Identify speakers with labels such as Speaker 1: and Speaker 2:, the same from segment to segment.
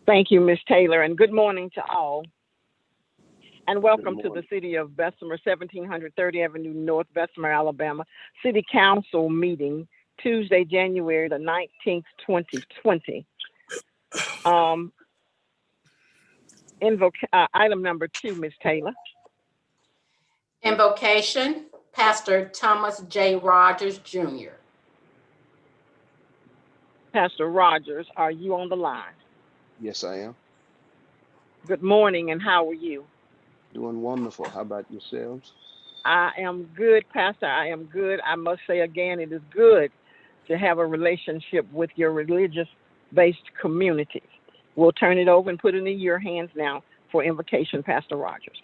Speaker 1: Thank you, Ms. Taylor, and good morning to all. And welcome to the City of Bessemer, 1730 Avenue North, Bessemer, Alabama, City Council meeting, Tuesday, January the 19th, 2020. Item number 2, Ms. Taylor.
Speaker 2: Invocation, Pastor Thomas J. Rogers, Jr.
Speaker 1: Pastor Rogers, are you on the line?
Speaker 3: Yes, I am.
Speaker 1: Good morning, and how are you?
Speaker 3: Doing wonderful. How about yourselves?
Speaker 1: I am good, Pastor. I am good. I must say again, it is good to have a relationship with your religious-based community. We'll turn it over and put it in your hands now for invocation, Pastor Rogers.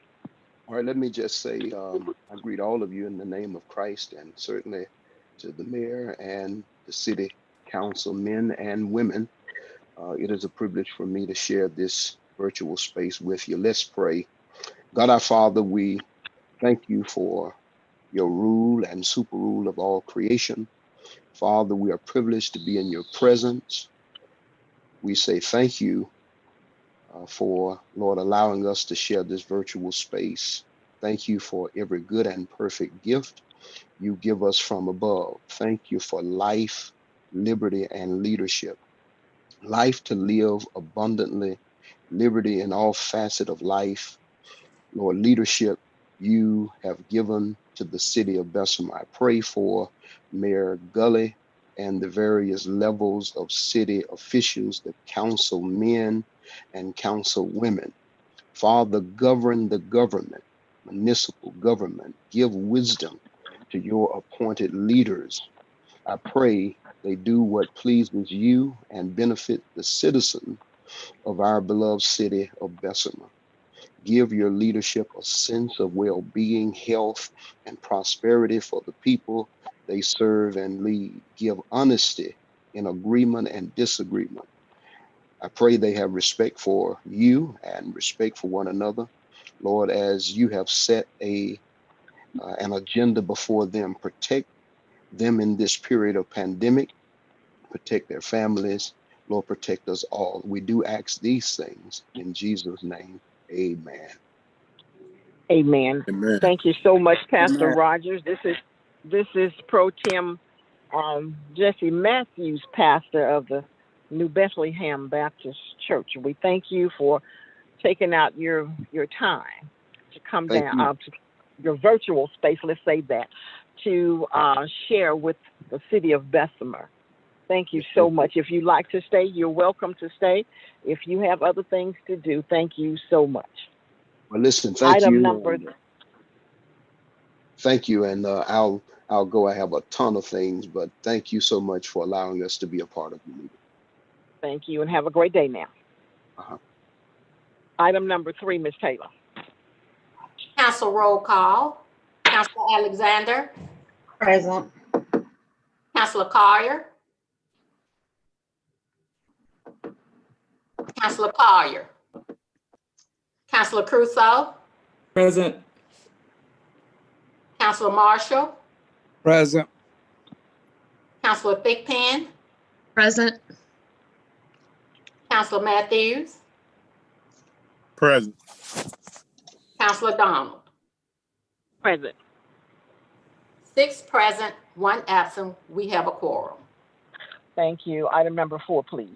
Speaker 3: All right, let me just say I greet all of you in the name of Christ, and certainly to the mayor and the city council men and women. It is a privilege for me to share this virtual space with you. Let's pray. God our Father, we thank you for your rule and super rule of all creation. Father, we are privileged to be in your presence. We say thank you for, Lord, allowing us to share this virtual space. Thank you for every good and perfect gift you give us from above. Thank you for life, liberty, and leadership. Life to live abundantly, liberty in all facets of life. Lord, leadership you have given to the city of Bessemer. I pray for Mayor Gully and the various levels of city officials, the council men and council women. Father, govern the government, municipal government. Give wisdom to your appointed leaders. I pray they do what pleases you and benefit the citizen of our beloved city of Bessemer. Give your leadership a sense of well-being, health, and prosperity for the people they serve and lead. Give honesty in agreement and disagreement. I pray they have respect for you and respect for one another. Lord, as you have set an agenda before them, protect them in this period of pandemic, protect their families. Lord, protect us all. We do ask these things in Jesus' name. Amen.
Speaker 1: Amen.
Speaker 4: Amen.
Speaker 1: Thank you so much, Pastor
Speaker 4: Amen.
Speaker 1: Rogers. This is Pro Tem Jesse Matthews, pastor of the New Bethlehem Baptist Church. We thank you for taking out your time to come
Speaker 3: Thank
Speaker 1: down
Speaker 3: you.
Speaker 1: to your virtual space, let's say that, to share with the city of Bessemer. Thank you so much. If you'd like to stay, you're welcome to stay. If you have other things to do, thank you so much.
Speaker 3: Well, listen, thank
Speaker 1: Item
Speaker 3: you.
Speaker 1: number.
Speaker 3: Thank you, and I'll go. I have a ton of things, but thank you so much for allowing us to be a part of the meeting.
Speaker 1: Thank you, and have a great day now. Item number 3, Ms. Taylor.
Speaker 2: Council roll call. Councilor Alexander.
Speaker 5: Present.
Speaker 2: Councilor Collier. Councilor Collier. Councilor Crusoe.
Speaker 4: Present.
Speaker 2: Councilor Marshall.
Speaker 4: Present.
Speaker 2: Councilor Thigpen.
Speaker 5: Present.
Speaker 2: Councilor Matthews.
Speaker 4: Present.
Speaker 2: Councilor Donald.
Speaker 1: Present.
Speaker 2: 6 present, 1 absent. We have a quorum.
Speaker 1: Thank you. Item number 4, please.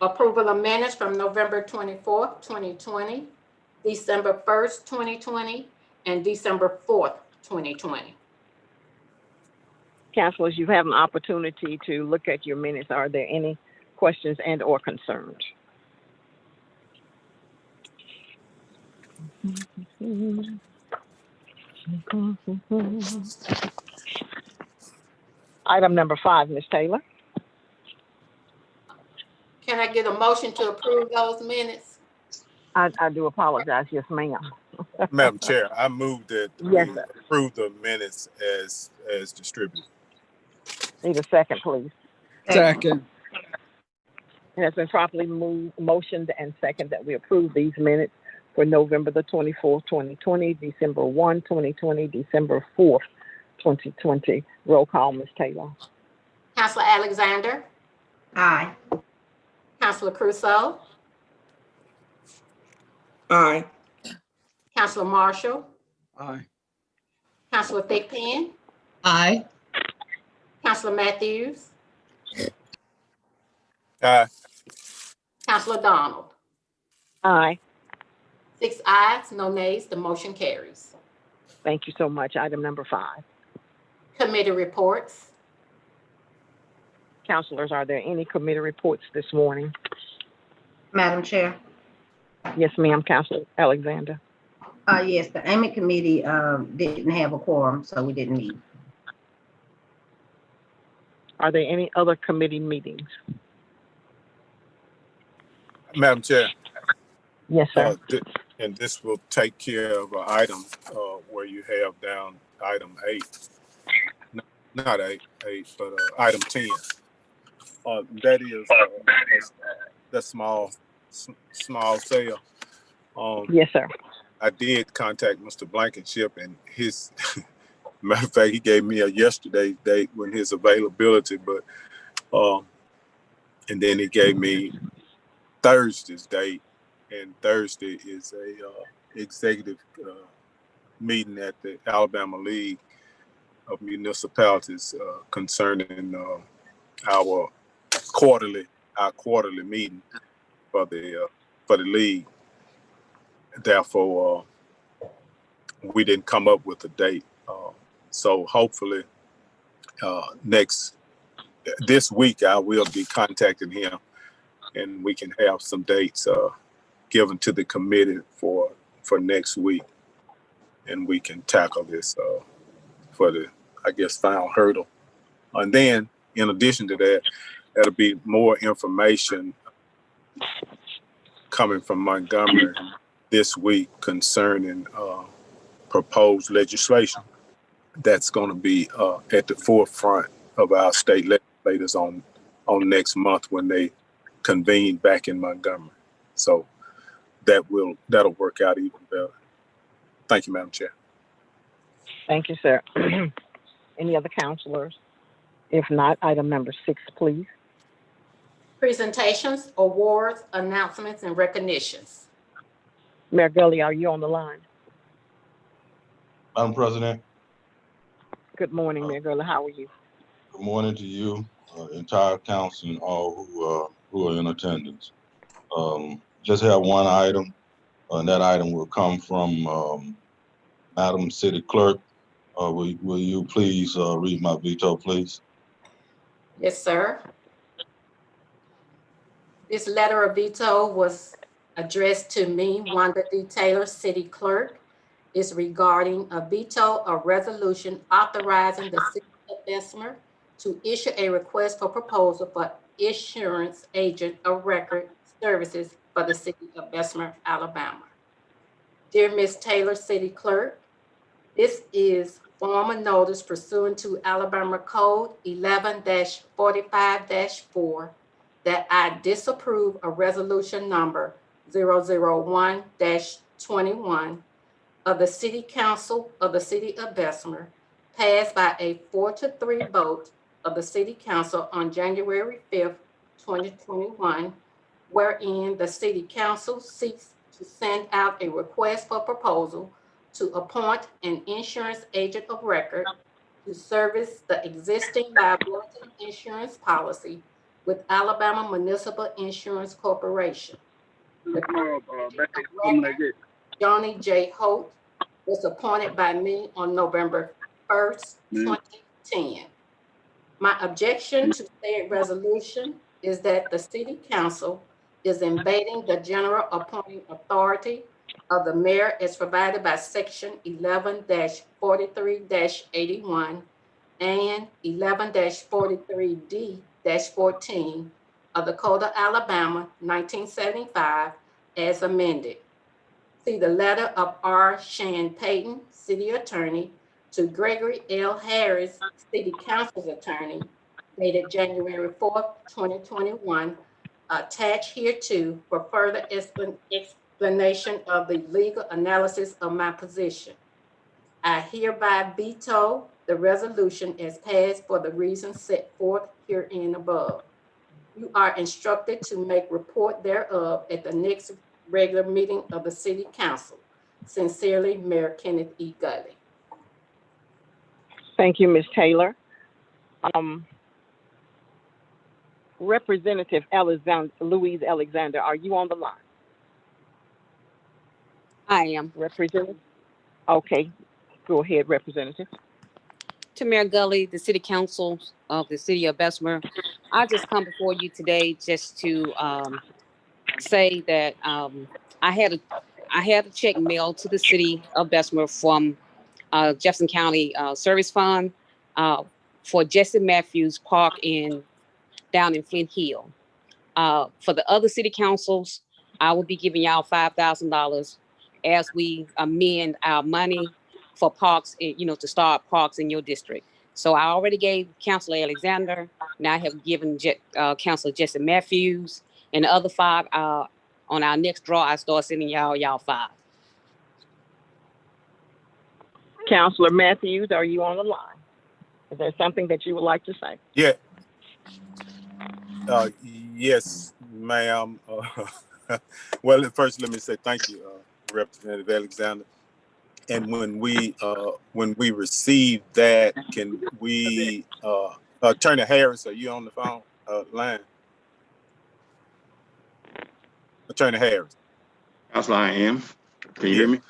Speaker 2: Approval of minutes from November 24th, 2020, December 1st, 2020, and December 4th, 2020.
Speaker 1: Councilors, you have an opportunity to look at your minutes. Are there any questions and or concerns? Item number 5, Ms. Taylor.
Speaker 2: Can I get a motion to approve those minutes?
Speaker 1: I do apologize. Yes, ma'am.
Speaker 4: Madam Chair, I move that
Speaker 1: Yes,
Speaker 4: we
Speaker 1: sir.
Speaker 4: approve the minutes as distributed.
Speaker 1: Need a second, please.
Speaker 4: Second.
Speaker 1: It has been properly motioned and second that we approve these minutes for November the 24th, 2020, December 1, 2020, December 4th, 2020. Roll call, Ms. Taylor.
Speaker 2: Councilor Alexander.
Speaker 5: Aye.
Speaker 2: Councilor Crusoe.
Speaker 6: Aye.
Speaker 2: Counselor Marshall,
Speaker 4: Aye.
Speaker 2: Counselor Thigpen,
Speaker 5: Aye.
Speaker 2: Counselor Matthews,
Speaker 4: Aye.
Speaker 2: Counselor Donald.
Speaker 1: Aye.
Speaker 2: 6 ayes, no nays, the motion carries.
Speaker 1: Thank you so much. Item number 5.
Speaker 2: Committee reports.
Speaker 1: Counselors, are there any committee reports this morning?
Speaker 5: Madam Chair.
Speaker 1: Yes, ma'am, Counselor Alexander.
Speaker 5: Yes, the abatement committee didn't have a quorum, so we didn't meet.
Speaker 1: Are there any other committee meetings?
Speaker 4: Madam Chair,
Speaker 1: Yes, sir.
Speaker 4: and this will take care of an item where you have down item 8. No, not 8, but item 10. That is the small sale.
Speaker 1: Yes, sir.
Speaker 4: I did contact Mr. Blankenship, and his matter of fact, he gave me a yesterday date when his availability, but and then he gave me Thursday's date, and Thursday is a executive meeting at the Alabama League of Municipalities concerning our quarterly meeting for the league. Therefore, we didn't come up with a date. So hopefully this week I will be contacting him, and we can have some dates given to the committee for next week, and we can tackle this for the, I guess, final hurdle. And then in addition to that, there'll be more information coming from Montgomery this week concerning proposed legislation that's going to be at the forefront of our state legislators on next month when they convene back in Montgomery. So that'll work out even better. Thank you, Madam Chair.
Speaker 1: Thank you, sir. Any other counselors? If not, item number 6, please.
Speaker 2: Presentations, awards, announcements, and recognitions.
Speaker 1: Mayor Gully, are you on the line?
Speaker 7: Madam President,
Speaker 1: Good morning, Mayor Gully. How are you?
Speaker 7: good morning to you, entire council, and all who are in attendance. Just have one item, and that item will come from Madam City Clerk. Will you please read my veto, please?
Speaker 2: Yes, sir. This letter of veto was addressed to me, Wanda D. Taylor, City Clerk. Is regarding a veto of resolution authorizing the City of Bessemer to issue a request for proposal for insurance agent of record services for the City of Bessemer, Alabama. Dear Ms. Taylor, City Clerk, this is formal notice pursuant to Alabama Code 11-45-4 that I disapprove of resolution number 001-21 of the City Council of the City of Bessemer, passed by a 4-3 vote of the City Council on January 5th, 2021, wherein the City Council seeks to send out a request for proposal to appoint an insurance agent of record to service the existing liability insurance policy with Alabama Municipal Insurance Corporation. The Johnny J. Holt was appointed by me on November 1st, 2010. My objection to said resolution is that the City Council is invading the general appointing authority of the mayor as provided by Section 11-43-81 and 11-43D-14 of the Code of Alabama, 1975, as amended. See the letter of R. Shan Payton, City Attorney, to Gregory L. Harris, City Council's Attorney, dated January 4th, 2021, attached hereto for further explanation of the legal analysis of my position. I hereby veto the resolution as passed for the reasons set forth herein above. You are instructed to make report thereof at the next regular meeting of the City Council. Sincerely, Mayor Kenneth E. Gully.
Speaker 1: Thank you, Ms. Taylor. Representative Louise Alexander, are you on the line?
Speaker 6: I am.
Speaker 1: Representative? Okay, go ahead, Representative.
Speaker 6: To Mayor Gully, the City Council of the City of Bessemer, I just come before you today just to say that I had a check mailed to the City of Bessemer from Jefferson County Service Fund for Jesse Matthews Park down in Flint Hill. For the other city councils, I will be giving y'all $5,000 as we amend our money for parks, to start parks in your district. So I already gave Councilor Alexander. Now I have given Councilor Jesse Matthews, and the other 5 on our next draw. I start sending y'all 5.
Speaker 1: Councilor Matthews, are you on the line? Is there something that you would like to say?
Speaker 4: Yeah. Yes, ma'am. Well, first, let me say thank you, Representative Alexander. And when we receive that, can we, Attorney Harris, are you on the phone line? Attorney Harris.
Speaker 8: Councilor, I am. Can you hear me?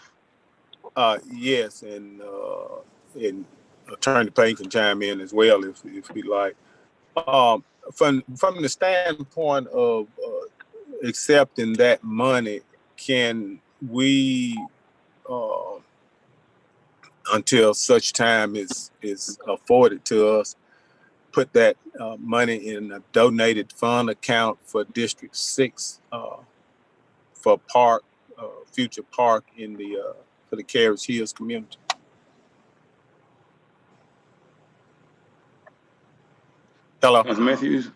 Speaker 4: Yes, and Attorney Payne can chime in as well if he like. From the standpoint of accepting that money, can we, until such time is afforded to us, put that money in a donated fund account for District 6 for future park for the Carriage Hills community? Hello.
Speaker 8: Councilor Matthews?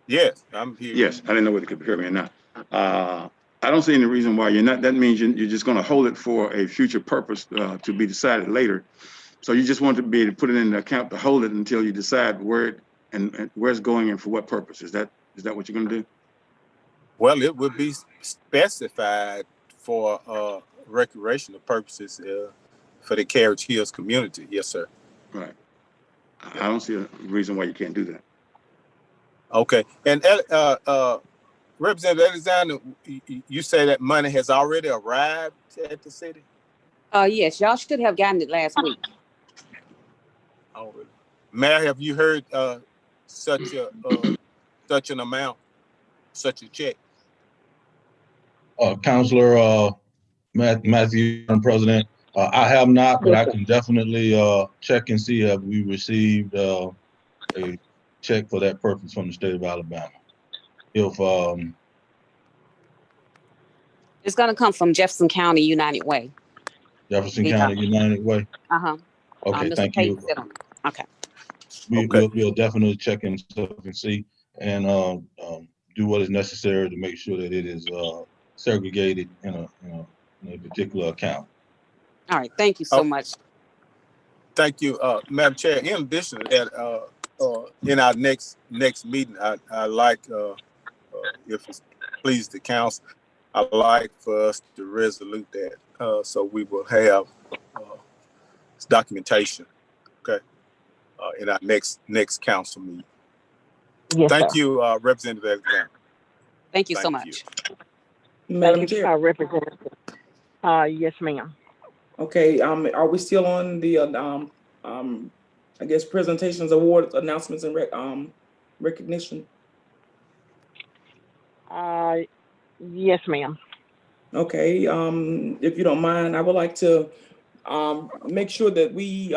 Speaker 4: Yes, I'm here.
Speaker 8: Yes, I didn't know whether you could hear me or not. I don't see any reason why you're not. That means you're just going to hold it for a future purpose to be decided later. So you just want to be able to put it in the account to hold it until you decide where and where it's going and for what purpose. Is that what you're going to do?
Speaker 4: Well, it would be specified for recreational purposes for the Carriage Hills community. Yes, sir.
Speaker 8: Right. I don't see a reason why you can't do that.
Speaker 4: Okay. And Representative Alexander, you say that money has already arrived at the city?
Speaker 6: Yes, y'all should have gotten it last week.
Speaker 4: Oh, really? Mayor, have you heard such an amount, such a check?
Speaker 7: Councilor Matthew, President, I have not, but I can definitely check and see if we received a check for that purpose from the state of Alabama. If
Speaker 6: It's going to come from Jefferson County United Way.
Speaker 7: Jefferson County United Way. Okay, thank you.
Speaker 6: Okay.
Speaker 7: We'll definitely check and stuff and see, and do what is necessary to make sure that it is segregated in a particular account.
Speaker 6: All right. Thank you so much.
Speaker 4: Thank you, Madam Chair. In addition to that, in our next meeting, I like, if it's pleased the council, I like for us to resolute that, so we will have documentation, okay, in our next council meeting.
Speaker 1: Yes,
Speaker 4: Thank
Speaker 1: sir.
Speaker 4: you, Representative Alexander.
Speaker 6: Thank you so much.
Speaker 9: Madam
Speaker 1: Thank you,
Speaker 9: Chair.
Speaker 1: Representative. Yes, ma'am.
Speaker 9: Okay, are we still on the, I guess, presentations, awards, announcements, and recognition?
Speaker 1: Yes, ma'am.
Speaker 9: Okay, if you don't mind, I would like to make sure that we,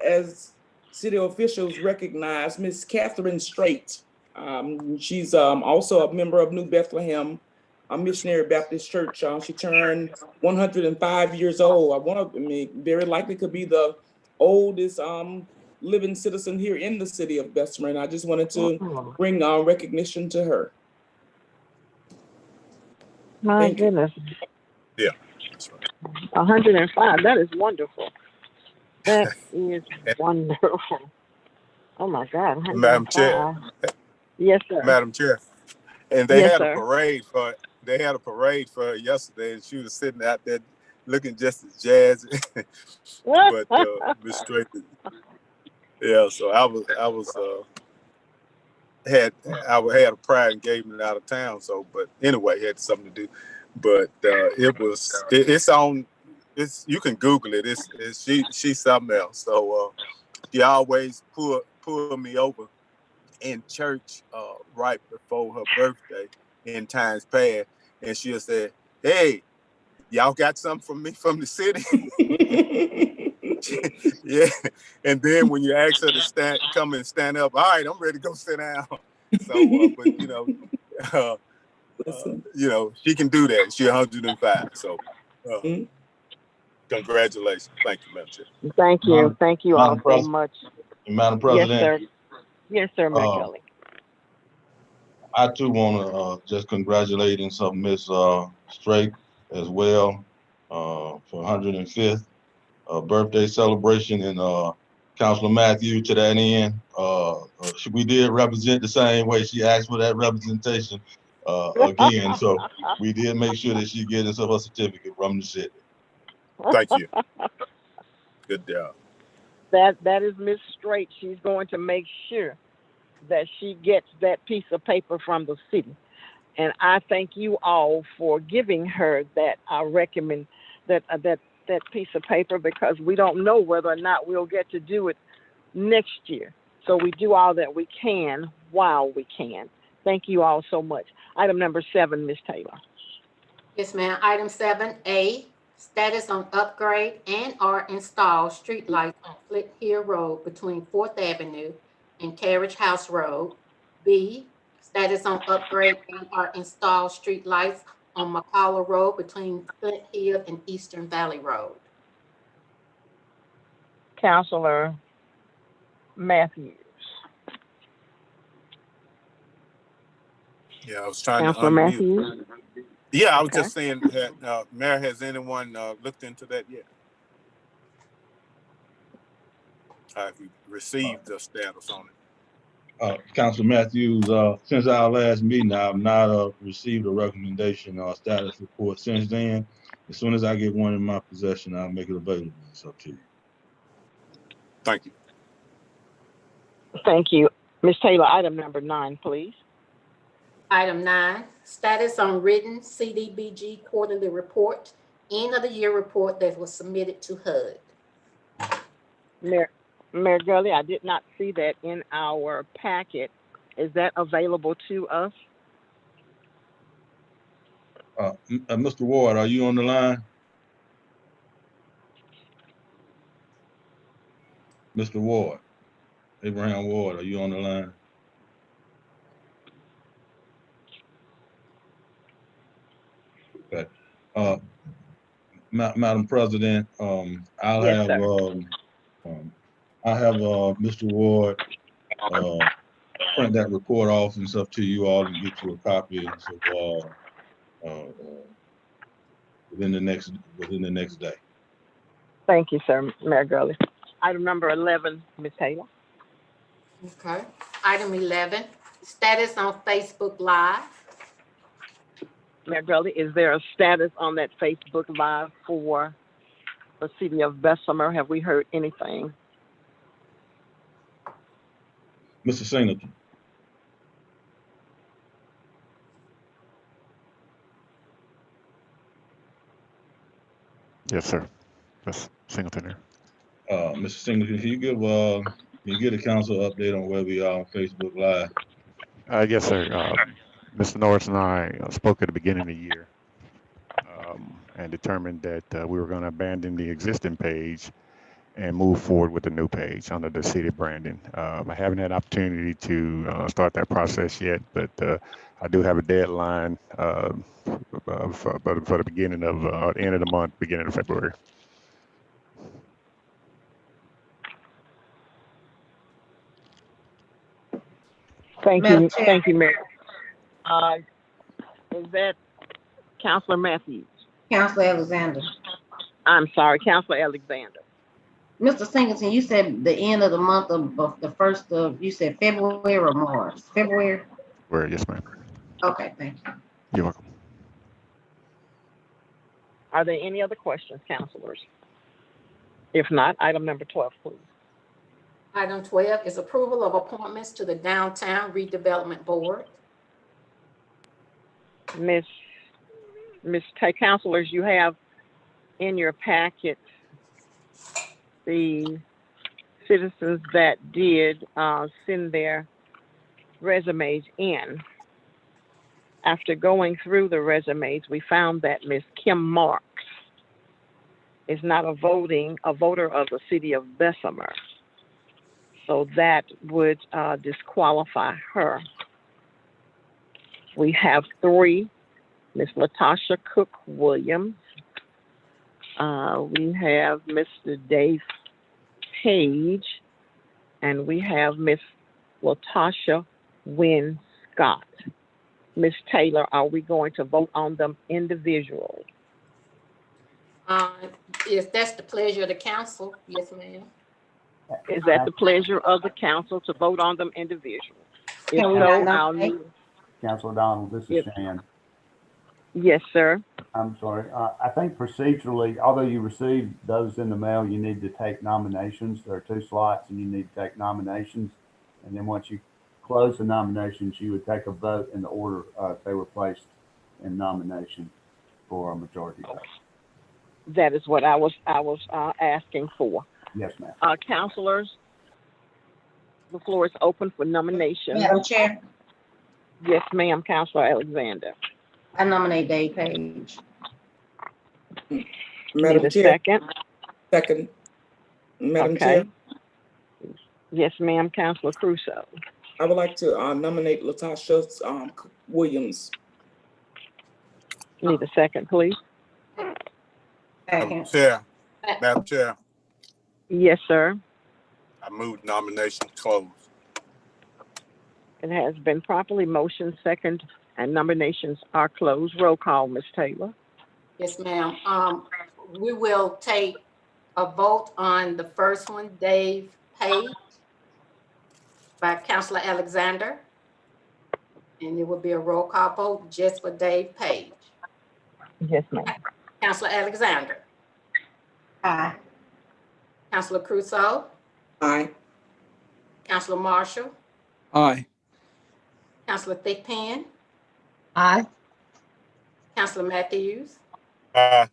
Speaker 9: as city officials, recognize Miss Catherine Strait. She's also a member of New Bethlehem Missionary Baptist Church. She turned 105 years old. Very likely could be the oldest living citizen here in the city of Bessemer, and I just wanted to bring recognition to her.
Speaker 1: My goodness.
Speaker 4: Yeah, that's right.
Speaker 1: 105. That is wonderful. That is wonderful. Oh my God.
Speaker 4: Madam Chair.
Speaker 1: 105. Yes, sir.
Speaker 4: Madam Chair. And they
Speaker 1: Yes,
Speaker 4: had a
Speaker 1: sir.
Speaker 4: parade for her yesterday, and she was sitting out there looking just as jazzy. But Miss Straight, yeah. So I had a prior engagement out of town. So, but anyway, had something to do. But it's you can Google it. She's something else. So she always pull me over in church right before her birthday in times past, and she'll say, "Hey, y'all got something from me from the city?" Yeah. And then when you ask her to come and stand up, all right, I'm ready to go sit down. So, but she can do that. She's 105. So, congratulations. Thank you, Madam Chair.
Speaker 1: Thank you. Thank you all so
Speaker 7: Madam
Speaker 1: much.
Speaker 7: Madam
Speaker 1: Yes,
Speaker 7: President.
Speaker 1: sir. Yes, sir, Mayor Gully.
Speaker 7: I too want to just congratulate and Miss Straight as well for 105th birthday celebration, and Councilor Matthew to that end. We did represent the same way. She asked for that representation again, so we did make sure that she gets her certificate from the city.
Speaker 4: Thank you. Good job.
Speaker 1: That is Miss Straight. She's going to make sure that she gets that piece of paper from the city. And I thank you all for giving her that. I recommend that piece of paper, because we don't know whether or not we'll get to do it next year. So we do all that we can while we can. Thank you all so much. Item number 7, Ms. Taylor.
Speaker 2: Yes, ma'am. Item 7A, status on upgrade and/or install street lights on Flint Hill Road between 4th Avenue and Carriage House Road. B, status on upgrade and/or install street lights on McCullough Road between Flint Hill and Eastern Valley Road.
Speaker 1: Councilor Matthews.
Speaker 4: Yeah, I was trying
Speaker 1: Councilor
Speaker 4: to unmute.
Speaker 1: Matthews.
Speaker 4: Yeah, I was just saying that, Mayor, has anyone looked into that yet? Have you received the status on it?
Speaker 7: Councilor Matthews, since our last meeting, I have not received a recommendation or status report since then. As soon as I get one in my possession, I'll make it available. It's up to you.
Speaker 4: Thank you.
Speaker 1: Thank you. Ms. Taylor, item number 9, please.
Speaker 2: Item 9, status on written CDBG quarterly report, end of the year report that was submitted to HUD.
Speaker 1: Mayor Gully, I did not see that in our packet. Is that available to us?
Speaker 7: Mr. Ward, are you on the line? Mr. Ward, Abraham Ward, are you on the line? Okay. Madam President, I'll have Mr. Ward print that report off and stuff to you all and get you a copy within the next day.
Speaker 1: Thank you, sir, Mayor Gully. Item number 11, Ms. Taylor.
Speaker 2: Okay. Item 11, status on Facebook Live.
Speaker 1: Mayor Gully, is there a status on that Facebook Live for the city of Bessemer? Have we heard anything?
Speaker 7: Mr. Singleton.
Speaker 10: Yes, sir. That's Singleton here.
Speaker 7: Mr. Singleton, can you give the council an update on where we are on Facebook Live?
Speaker 10: Yes, sir. Mr. Norris and I spoke at the beginning of the year and determined that we were going to abandon the existing page and move forward with the new page under the city branding. I haven't had opportunity to start that process yet, but I do have a deadline for the beginning of end of the month, beginning of February.
Speaker 1: Thank you. Thank you, Mayor. Is that Councilor Matthews?
Speaker 5: Councilor Alexander.
Speaker 1: I'm sorry, Councilor Alexander.
Speaker 5: Mr. Singleton, you said the end of the month of the first of, you said February or March? February?
Speaker 10: Yes, ma'am.
Speaker 5: Okay, thank you.
Speaker 10: You're welcome.
Speaker 1: Are there any other questions, councilors? If not, item number 12, please.
Speaker 2: Item 12 is approval of appointments to the Downtown Redevelopment Board.
Speaker 1: Councilors, you have in your packet the citizens that did send their resumes in. After going through the resumes, we found that Ms. Kim Marks is not a voter of the city of Bessemer. So that would disqualify her. We have 3, Ms. Latasha Cook Williams. We have Mr. Dave Page, and we have Ms. Latasha Wynn Scott. Ms. Taylor, are we going to vote on them individually?
Speaker 2: If that's the pleasure of the council, yes, ma'am.
Speaker 1: Is that the pleasure of the council to vote on them individually? If
Speaker 5: Can we
Speaker 1: so,
Speaker 5: not
Speaker 1: I'll
Speaker 5: nominate?
Speaker 1: need.
Speaker 11: Councilor Donald, this is
Speaker 1: Yes.
Speaker 11: Shan.
Speaker 1: Yes, sir.
Speaker 11: I'm sorry. I think procedurally, although you received those in the mail, you need to take nominations. There are 2 slots and you need to take nominations. And then once you close the nominations, you would take a vote in the order they were placed in nomination for a majority vote.
Speaker 1: That is what I was asking for.
Speaker 11: Yes, ma'am.
Speaker 1: Councilors, the floor is open for nominations.
Speaker 5: Madam Chair,
Speaker 1: Yes, ma'am, Councilor Alexander.
Speaker 5: I nominate Dave Page.
Speaker 9: Madam
Speaker 1: Need a
Speaker 9: Chair,
Speaker 1: second?
Speaker 9: second. Madam
Speaker 1: Okay.
Speaker 9: Chair,
Speaker 1: Yes, ma'am, Councilor Crusoe.
Speaker 9: I would like to nominate Latasha Williams.
Speaker 1: Need a second, please?
Speaker 10: Um,
Speaker 5: Second.
Speaker 4: Madam Chair,
Speaker 1: Yes, sir.
Speaker 4: I move nomination closed.
Speaker 1: It has been properly motioned, second, and nominations are closed. Roll call, Ms. Taylor.
Speaker 2: Yes, ma'am. We will take a vote on the first one, Dave Page, by Councilor Alexander. And it will be a roll call vote just for Dave Page.
Speaker 1: Yes, ma'am.
Speaker 2: Councilor Alexander,
Speaker 5: Aye.
Speaker 2: Councilor Crusoe,
Speaker 9: Aye.
Speaker 2: Councilor Marshall,
Speaker 9: Aye.
Speaker 2: Councilor Thigpen,
Speaker 5: Aye.
Speaker 2: Councilor Matthews,
Speaker 4: Aye.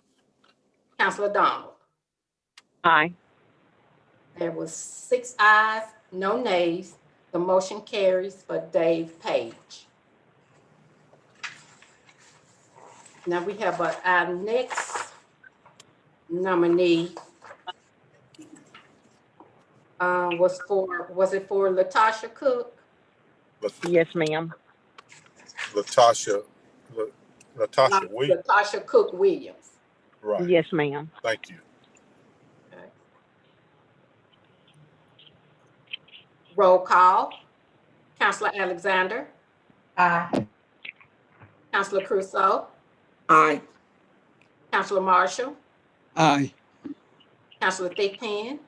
Speaker 2: Councilor Donald.
Speaker 1: Aye.
Speaker 2: There was 6 ayes, no nays. The motion carries for Dave Page. Now we have our next nominee was it for Latasha Cook?
Speaker 1: Yes, ma'am.
Speaker 4: Latasha Williams.
Speaker 2: Latasha Cook Williams.
Speaker 4: Right.
Speaker 1: Yes, ma'am.
Speaker 4: Thank you.
Speaker 2: Okay. Roll call. Councilor Alexander,
Speaker 5: Aye.
Speaker 2: Councilor Crusoe,
Speaker 9: Aye.
Speaker 2: Councilor Marshall,
Speaker 9: Aye.
Speaker 2: Councilor Thigpen,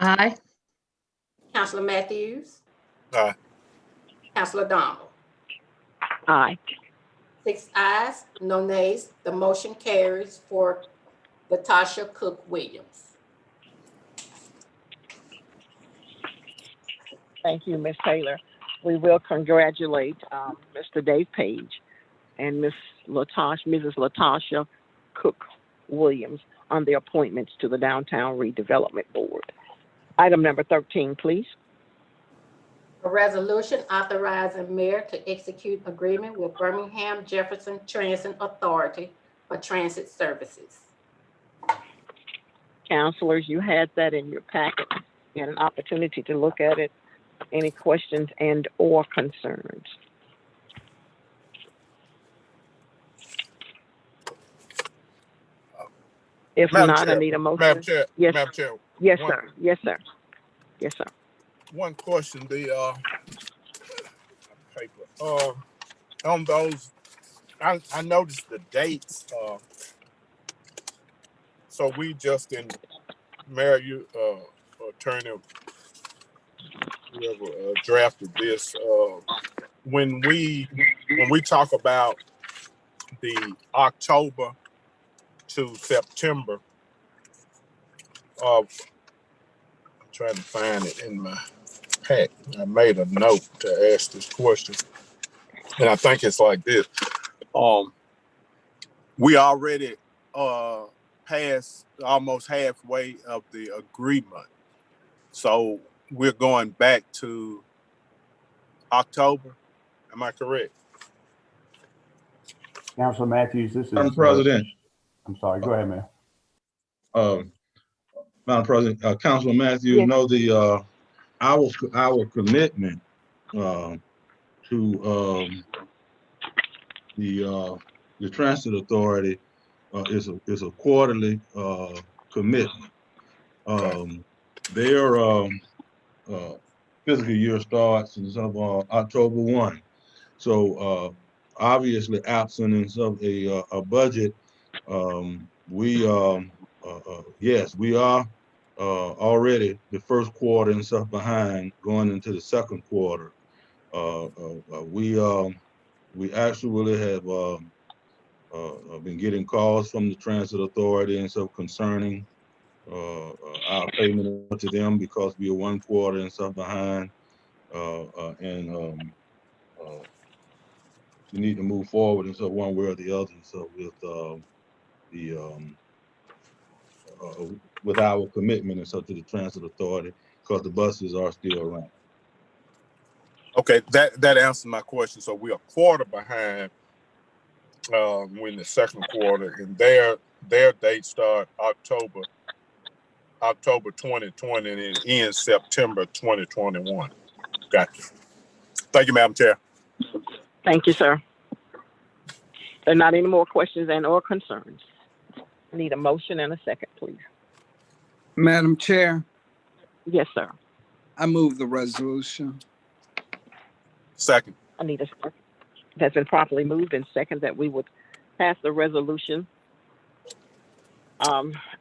Speaker 5: Aye.
Speaker 2: Councilor Matthews,
Speaker 4: Aye.
Speaker 2: Councilor Donald.
Speaker 1: Aye.
Speaker 2: 6 ayes, no nays. The motion carries for Latasha Cook Williams.
Speaker 1: Thank you, Ms. Taylor. We will congratulate Mr. Dave Page and Mrs. Latasha Cook Williams on their appointments to the Downtown Redevelopment Board. Item number 13, please.
Speaker 2: A resolution authorizing mayor to execute agreement with Birmingham Jefferson Transit Authority for transit services.
Speaker 1: Councilors, you had that in your packet. You had an opportunity to look at it. Any questions and or concerns? If
Speaker 4: Madam
Speaker 1: not, I
Speaker 4: Chair,
Speaker 1: need a motion.
Speaker 4: Madam Chair,
Speaker 1: Yes.
Speaker 4: Madam Chair.
Speaker 1: Yes,
Speaker 4: one-
Speaker 1: sir. Yes, sir. Yes, sir.
Speaker 4: One question, the paper, on those, I noticed the dates, so we just in Mayor, you, Attorney, whoever drafted this. When we talk about the October to September, I'm trying to find it in my pack. I made a note to ask this question, and I think it's like this. We already passed almost halfway of the agreement, so we're going back to October. Am I correct?
Speaker 11: Councilor Matthews, this is.
Speaker 7: Madam President.
Speaker 11: I'm sorry, go ahead, Mayor.
Speaker 7: Madam President, Councilor Matthews,
Speaker 1: Yes.
Speaker 7: know the our commitment to the Transit Authority is a quarterly commitment. Their fiscal year starts in October 1. So obviously absent of a budget, yes, we are already the first quarter and stuff behind going into the second quarter. We actually have been getting calls from the Transit Authority and stuff concerning our payment to them because we are 1 quarter and stuff behind, and we need to move forward and so one way or the other. So with our commitment and so to the Transit Authority, because the buses are still running.
Speaker 4: Okay, that answers my question. So we're a quarter behind in the second quarter, and their dates start October 2020 and it ends September 2021. Gotcha. Thank you, Madam Chair.
Speaker 1: Thank you, sir. There are not any more questions and or concerns. I need a motion and a second, please.
Speaker 12: Madam Chair,
Speaker 1: Yes, sir.
Speaker 12: I move the resolution.
Speaker 4: Second.
Speaker 1: I need a second. It has been properly moved and second that we would pass the resolution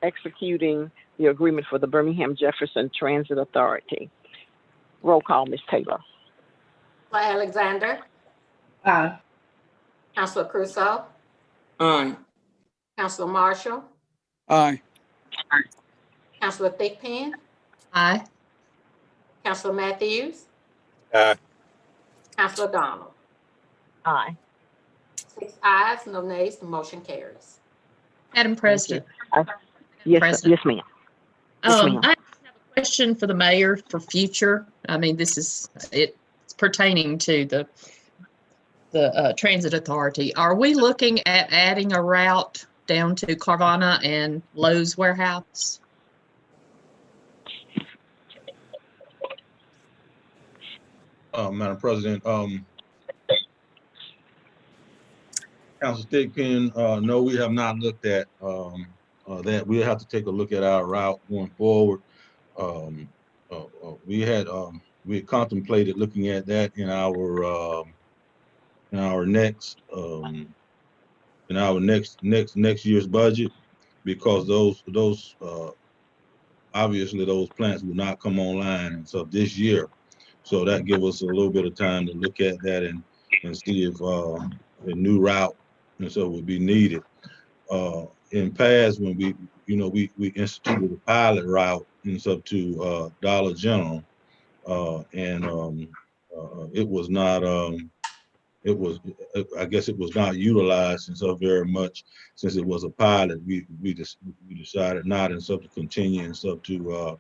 Speaker 1: executing the agreement for the Birmingham Jefferson Transit Authority. Roll call, Ms. Taylor.
Speaker 2: Alexander,
Speaker 5: Aye.
Speaker 2: Councilor Crusoe,
Speaker 9: Aye.
Speaker 2: Councilor Marshall,
Speaker 12: Aye.
Speaker 2: Councilor Thigpen,
Speaker 5: Aye.
Speaker 2: Councilor Matthews,
Speaker 4: Aye.
Speaker 2: Councilor Donald.
Speaker 1: Aye.
Speaker 2: 6 ayes, no nays, the motion carries.
Speaker 13: Madam President.
Speaker 1: Yes,
Speaker 13: President.
Speaker 1: yes, ma'am. Yes, ma'am.
Speaker 13: I have a question for the mayor for future. I mean, it's pertaining to the Transit Authority. Are we looking at adding a route down to Carvana and Lowe's warehouse?
Speaker 7: Madam President, Council Thigpen, no, we have not looked at that. We'll have to take a look at our route going forward. We had contemplated looking at that in our next year's budget, because those obviously those plants will not come online until this year. So that gives us a little bit of time to look at that and see if a new route and so would be needed. In past, when we instituted a pilot route and so to Dollar General, and it was not I guess it was not utilized and so very much since it was a pilot. We decided not and so to continue and so to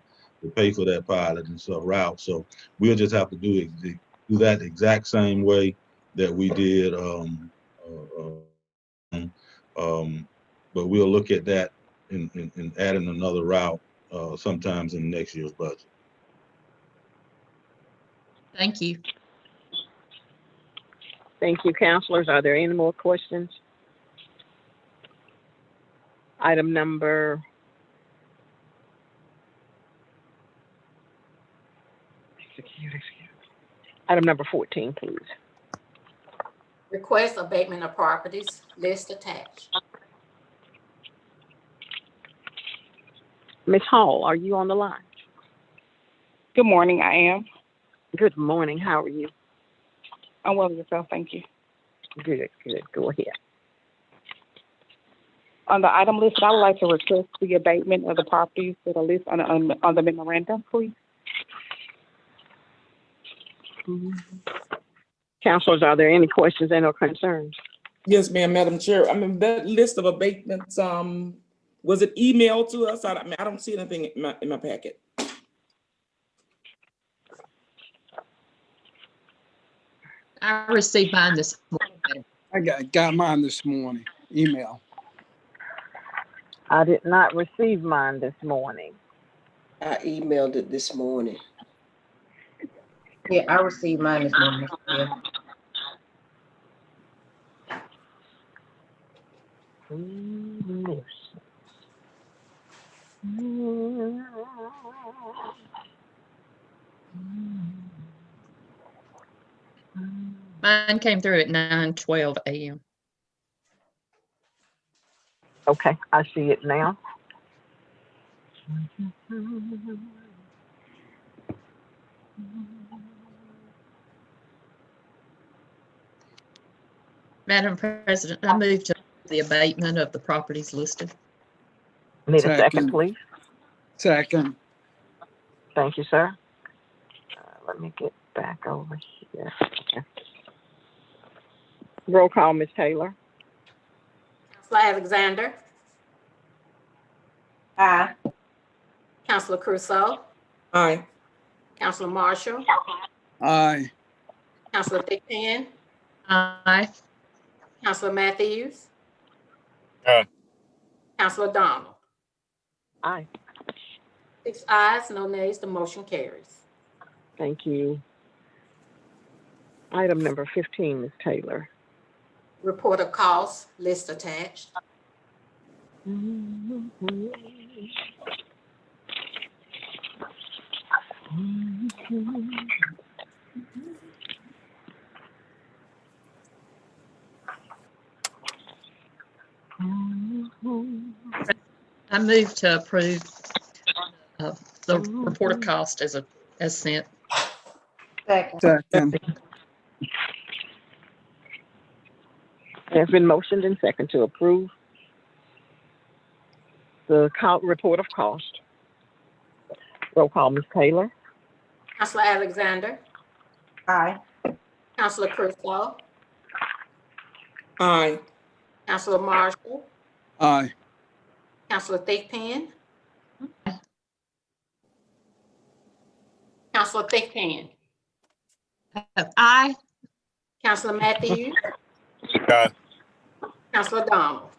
Speaker 7: pay for that pilot and so route. So we'll just have to do that exact same way that we did. But we'll look at that in adding another route sometimes in next year's budget.
Speaker 13: Thank you.
Speaker 1: Thank you, councilors. Are there any more questions? Item number Item number 14, please.
Speaker 2: Request abatement of properties, list attached.
Speaker 1: Ms. Hall, are you on the line?
Speaker 14: Good morning, I am.
Speaker 1: Good morning. How are you?
Speaker 14: I'm well yourself, thank you.
Speaker 1: Good. Go ahead.
Speaker 14: On the item list, I would like to request the abatement of the properties that are listed on the memorandum, please.
Speaker 1: Councilors, are there any questions and or concerns?
Speaker 9: Yes, ma'am, Madam Chair. I mean, that list of abatements, was it emailed to us? I mean, I don't see anything in my packet.
Speaker 13: I received mine this morning.
Speaker 12: I got mine this morning, email.
Speaker 1: I did not receive mine this morning.
Speaker 15: I emailed it this morning.
Speaker 5: Yeah, I received mine this morning. Yeah.
Speaker 13: Mine came through at 9:12 a.m.
Speaker 1: Okay, I see it now.
Speaker 13: Madam President, I move to the abatement of the properties listed.
Speaker 1: Need a second, please.
Speaker 12: Second.
Speaker 1: Thank you, sir. Let me get back over here. Roll call, Ms. Taylor.
Speaker 2: Councilor Alexander,
Speaker 5: Aye.
Speaker 2: Councilor Crusoe,
Speaker 9: Aye.
Speaker 2: Councilor Marshall,
Speaker 12: Aye.
Speaker 2: Councilor Thigpen,
Speaker 13: Aye.
Speaker 2: Councilor Matthews,
Speaker 4: Aye.
Speaker 2: Councilor Donald.
Speaker 1: Aye.
Speaker 2: 6 ayes, no nays, the motion carries.
Speaker 1: Thank you. Item number 15, Ms. Taylor.
Speaker 2: Report of costs, list attached.
Speaker 13: I move to approve the report of cost as sent.
Speaker 5: Second.
Speaker 12: Second.
Speaker 1: It has been motioned and second to approve the report of cost. Roll call, Ms. Taylor.
Speaker 2: Councilor Alexander,
Speaker 5: Aye.
Speaker 2: Councilor Crusoe,
Speaker 9: Aye.
Speaker 2: Councilor Marshall,
Speaker 12: Aye.
Speaker 2: Councilor Thigpen, Councilor Thigpen,
Speaker 13: Aye.
Speaker 2: Councilor Matthews,
Speaker 4: Aye.
Speaker 2: Councilor Donald.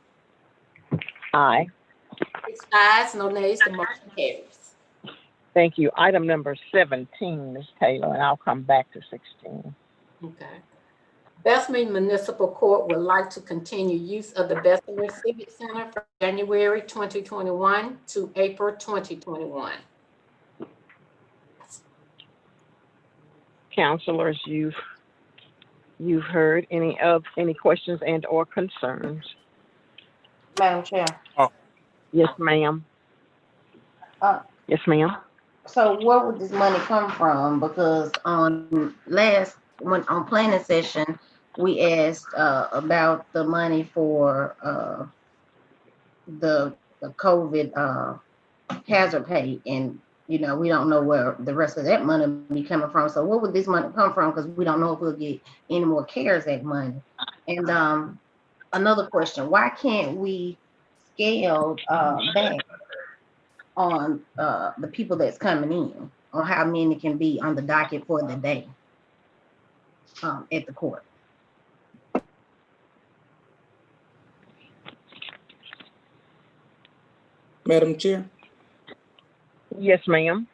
Speaker 1: Aye.
Speaker 2: 6 ayes, no nays, the motion carries.
Speaker 1: Thank you. Item number 17, Ms. Taylor, and I'll come back to 16.
Speaker 2: Okay. Bessemer Municipal Court would like to continue use of the Bessemer Civic Center from January 2021 to April 2021.
Speaker 1: Councilors, you've heard any questions and or concerns?
Speaker 5: Madam Chair.
Speaker 1: Yes, ma'am. Yes, ma'am.
Speaker 5: So where would this money come from? Because on planning session, we asked about the money for the COVID hazard pay, and we don't know where the rest of that money will be coming from. So where would this money come from? Because we don't know if we'll get any more CARES Act money. And another question: why can't we scale back on the people that's coming in, on how many can be on the docket for the day at the court?
Speaker 9: Madam Chair.
Speaker 1: Yes, ma'am.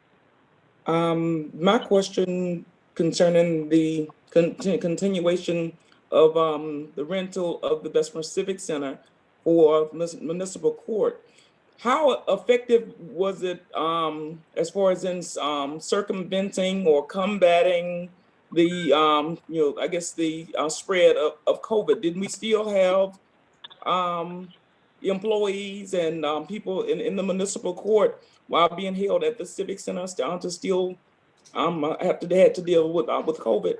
Speaker 9: My question concerning the continuation of the rental of the Bessemer Civic Center for municipal court. How effective was it as far as in circumventing or combating the I guess the spread of COVID? Didn't we still have employees and people in the municipal court while being held at the Civic Center to still I had to deal with COVID.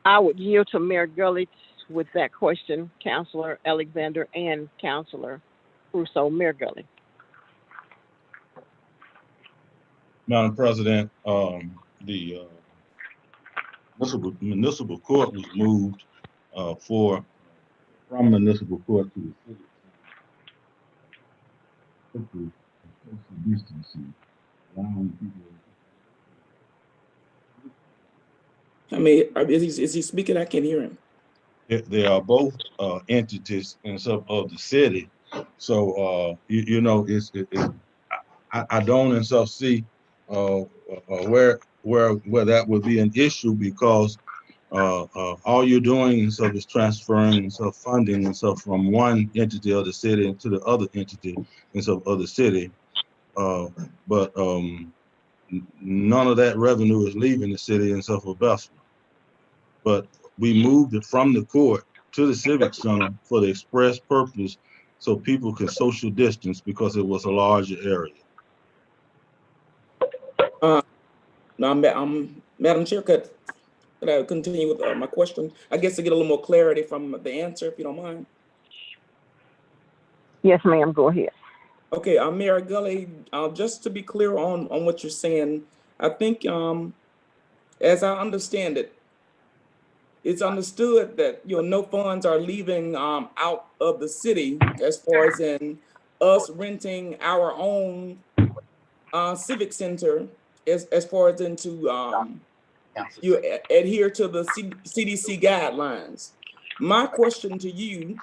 Speaker 1: I would yield to Mayor Gully with that question, Councilor Alexander and Councilor Russo. Mayor Gully.
Speaker 7: Madam President, the municipal court was moved from municipal court to the city. Social distancing, allowing people.
Speaker 9: I mean, is he speaking? I can't hear him.
Speaker 7: They are both entities and some of the city. So you know, I don't and so see where that would be an issue, because all you're doing and stuff is transferring and stuff funding and stuff from one entity of the city to the other entity and stuff of the city. But none of that revenue is leaving the city and stuff of Bessemer. But we moved it from the court to the Civic Center for the express purpose so people can social distance, because it was a larger area.
Speaker 9: Now, Madam Chair, could I continue with my question? I guess to get a little more clarity from the answer, if you don't mind.
Speaker 1: Yes, ma'am, go ahead.
Speaker 9: Okay, Mayor Gully, just to be clear on what you're saying, I think as I understand it, it's understood that no funds are leaving out of the city, as far as in us renting our own civic center, as far as into you adhere to the CDC guidelines. My question to you,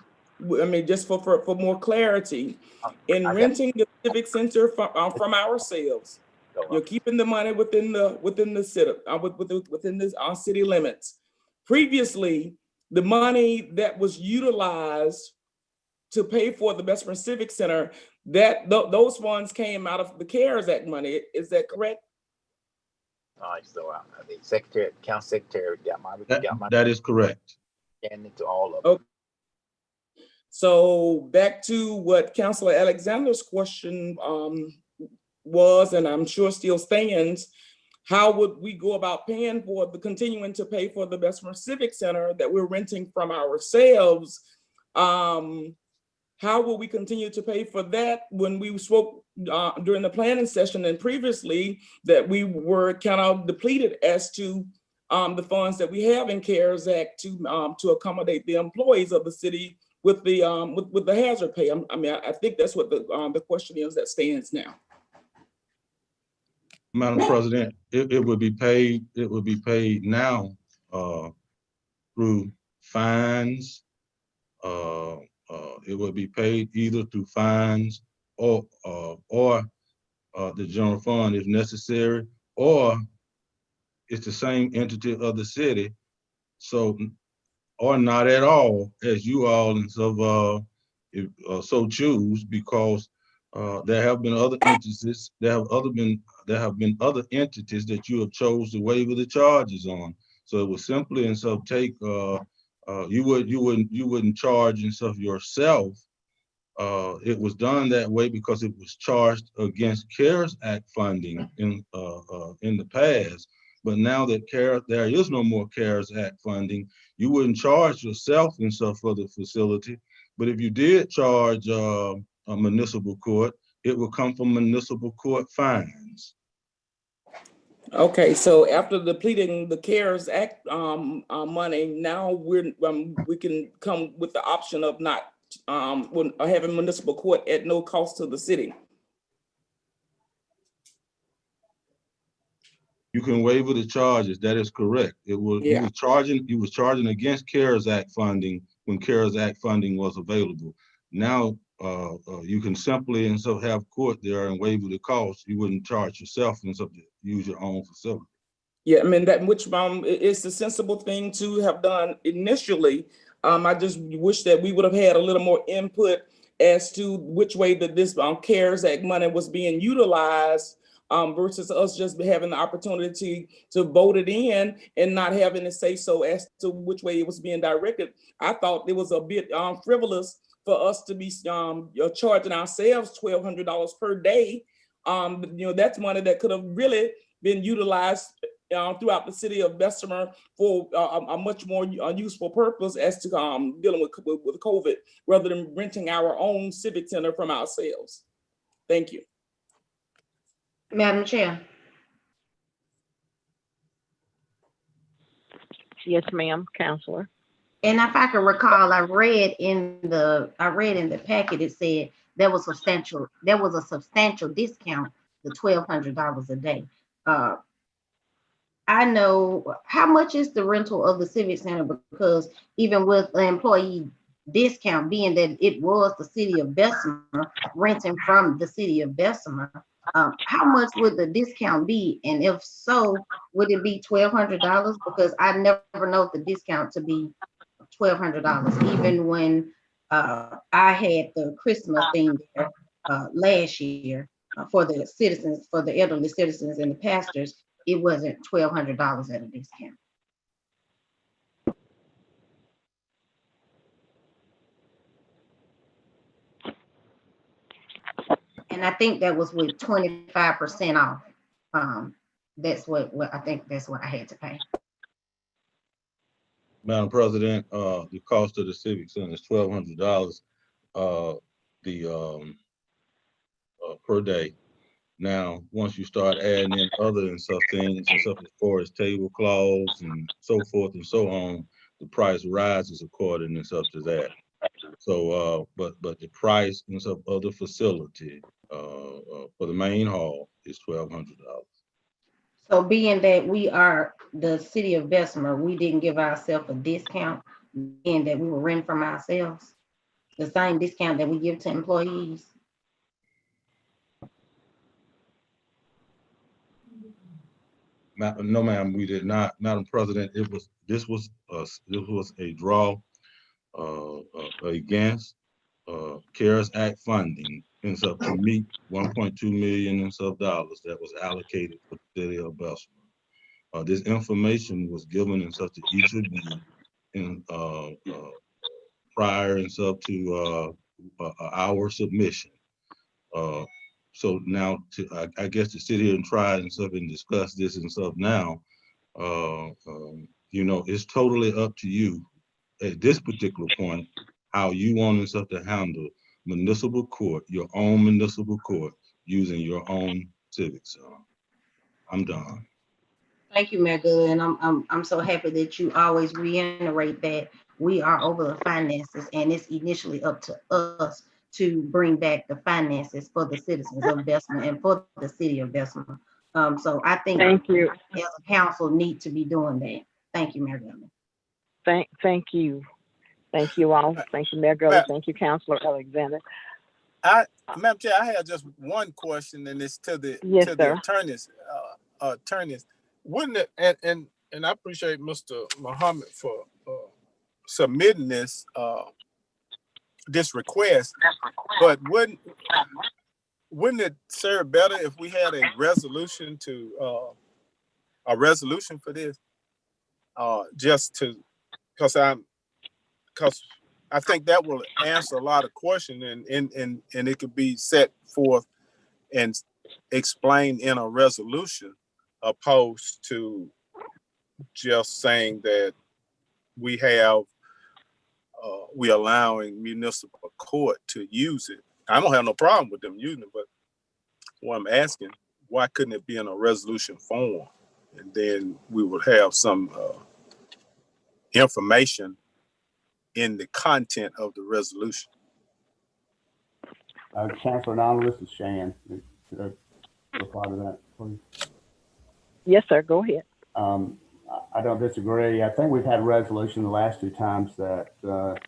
Speaker 9: I mean, just for more clarity, in renting the civic center from ourselves, you're keeping the money within the city, within this city limits. Previously, the money that was utilized to pay for the Bessemer Civic Center, those funds came out of the CARES Act money. Is that correct?
Speaker 16: All right, so the secretary, council secretary got my.
Speaker 7: That is correct.
Speaker 16: And into all of them.
Speaker 9: Okay. So back to what Councilor Alexander's question was, and I'm sure still stands. How would we go about paying for continuing to pay for the Bessemer Civic Center that we're renting from ourselves? How will we continue to pay for that when we spoke during the planning session and previously that we were kind of depleted as to the funds that we have in CARES Act to accommodate the employees of the city with the hazard pay? I mean, I think that's what the question is that stands now.
Speaker 7: Madam President, it would be paid. It would be paid now through fines. It would be paid either through fines or the general fund if necessary, or it's the same entity of the city. So, or not at all, as you all and so choose, because there have been other entities. There have been other entities that you have chose to waive the charges on. So it was simply and so take you wouldn't charge and stuff yourself. It was done that way because it was charged against CARES Act funding in the past. But now that there is no more CARES Act funding, you wouldn't charge yourself and stuff for the facility. But if you did charge a municipal court, it will come from municipal court fines.
Speaker 9: Okay, so after depleting the CARES Act money, now we can come with the option of not having municipal court at no cost to the city.
Speaker 7: You can waive the charges. That is correct. It was you was charging against CARES Act funding when CARES Act funding was available. Now you can simply and so have court there and waive the cost. You wouldn't charge yourself and so use your own facility.
Speaker 9: Yeah, I mean that which it's the sensible thing to have done initially. I just wish that we would have had a little more input as to which way that this CARES Act money was being utilized. Versus us just having the opportunity to vote it in and not having to say so as to which way it was being directed. I thought it was a bit frivolous for us to be charging ourselves $1,200 per day. That's money that could have really been utilized throughout the city of Bessemer for a much more useful purpose as to dealing with COVID, rather than renting our own civic center from ourselves. Thank you.
Speaker 5: Madam Chair.
Speaker 1: Yes, ma'am, Counselor.
Speaker 5: And if I can recall, I read in the packet, it said there was a substantial discount, the $1,200 a day. I know, how much is the rental of the Civic Center? Because even with the employee discount, being that it was the city of Bessemer renting from the city of Bessemer, how much would the discount be? And if so, would it be $1,200? Because I never know the discount to be $1,200, even when I had the Christmas thing there last year for the citizens, for the elderly citizens and the pastors. It wasn't $1,200 at a discount. And I think that was with 25% off. That's what I think that's what I had to pay.
Speaker 7: Madam President, the cost of the Civic Center is $1,200 per day. Now, once you start adding in other and stuff things and stuff as far as tablecloths and so forth and so on, the price rises according and stuff to that. So, but the price and stuff of the facility for the main hall is $1,200.
Speaker 5: So being that we are the city of Bessemer, we didn't give ourselves a discount, being that we were renting from ourselves, the same discount that we give to employees.
Speaker 7: No, ma'am, we did not, Madam President. This was a draw against CARES Act funding and stuff to meet $1.2 million and stuff dollars that was allocated for the city of Bessemer. This information was given and stuff to each of you in prior and stuff to our submission. So now, I guess to sit here and try and stuff and discuss this and stuff now, it's totally up to you at this particular point, how you want and stuff to handle municipal court, your own municipal court, using your own civics. I'm done.
Speaker 5: Thank you, Mayor Good, and I'm so happy that you always reiterate that we are over the finances, and it's initially up to us to bring back the finances for the citizens of Bessemer and for the city of Bessemer. So I think
Speaker 1: Thank you.
Speaker 5: as a council need to be doing that. Thank you, Mayor Gurley.
Speaker 1: Thank you. Thank you all. Thank you, Mayor Gurley. Thank you, Councilor Alexander.
Speaker 4: Madam Chair, I have just one question, and it's to the attorneys. Wouldn't it, and I appreciate Mr. Muhammad for submitting this request, but wouldn't it serve better if we had a resolution for this? Because I think that will answer a lot of questions, and it could be set forth and explained in a resolution, opposed to just saying that we allowing municipal court to use it. I don't have no problem with them using it, but what I'm asking, why couldn't it be in a resolution form? And then we would have some information in the content of the resolution.
Speaker 11: Councilor Donald, this is Shan. Could I reply to that, please?
Speaker 1: Yes, sir. Go ahead.
Speaker 11: I don't disagree. I think we've had a resolution the last two times that the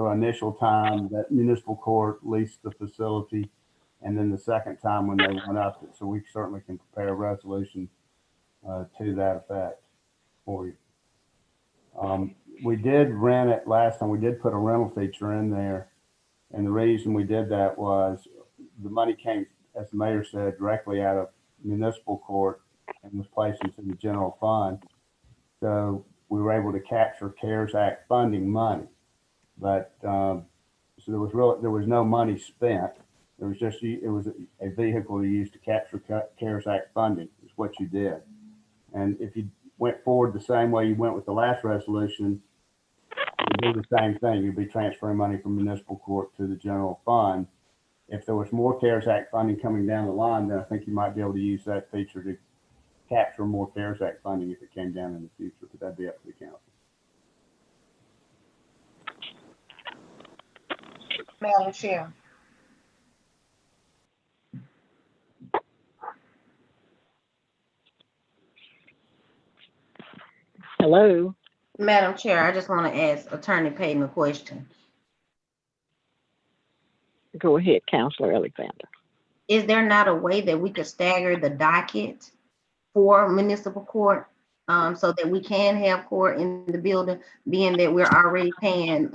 Speaker 11: initial time that municipal court leased the facility, and then the second time when they went up. So we certainly can prepare a resolution to that effect for you. We did rent it last time. We did put a rental feature in there. And the reason we did that was the money came, as the mayor said, directly out of municipal court and was placed into the general fund. So we were able to capture CARES Act funding money. But So there was no money spent. It was just, it was a vehicle you used to capture CARES Act funding, is what you did. And if you went forward the same way you went with the last resolution, you'd do the same thing. You'd be transferring money from municipal court to the general fund. If there was more CARES Act funding coming down the line, then I think you might be able to use that feature to capture more CARES Act funding if it came down in the future, but that'd be up to the council.
Speaker 5: Madam Chair.
Speaker 1: Hello.
Speaker 5: Madam Chair, I just want to ask Attorney Payton a question.
Speaker 1: Go ahead, Counselor Alexander.
Speaker 5: Is there not a way that we could stagger the docket for municipal court so that we can have court in the building, being that we're already paying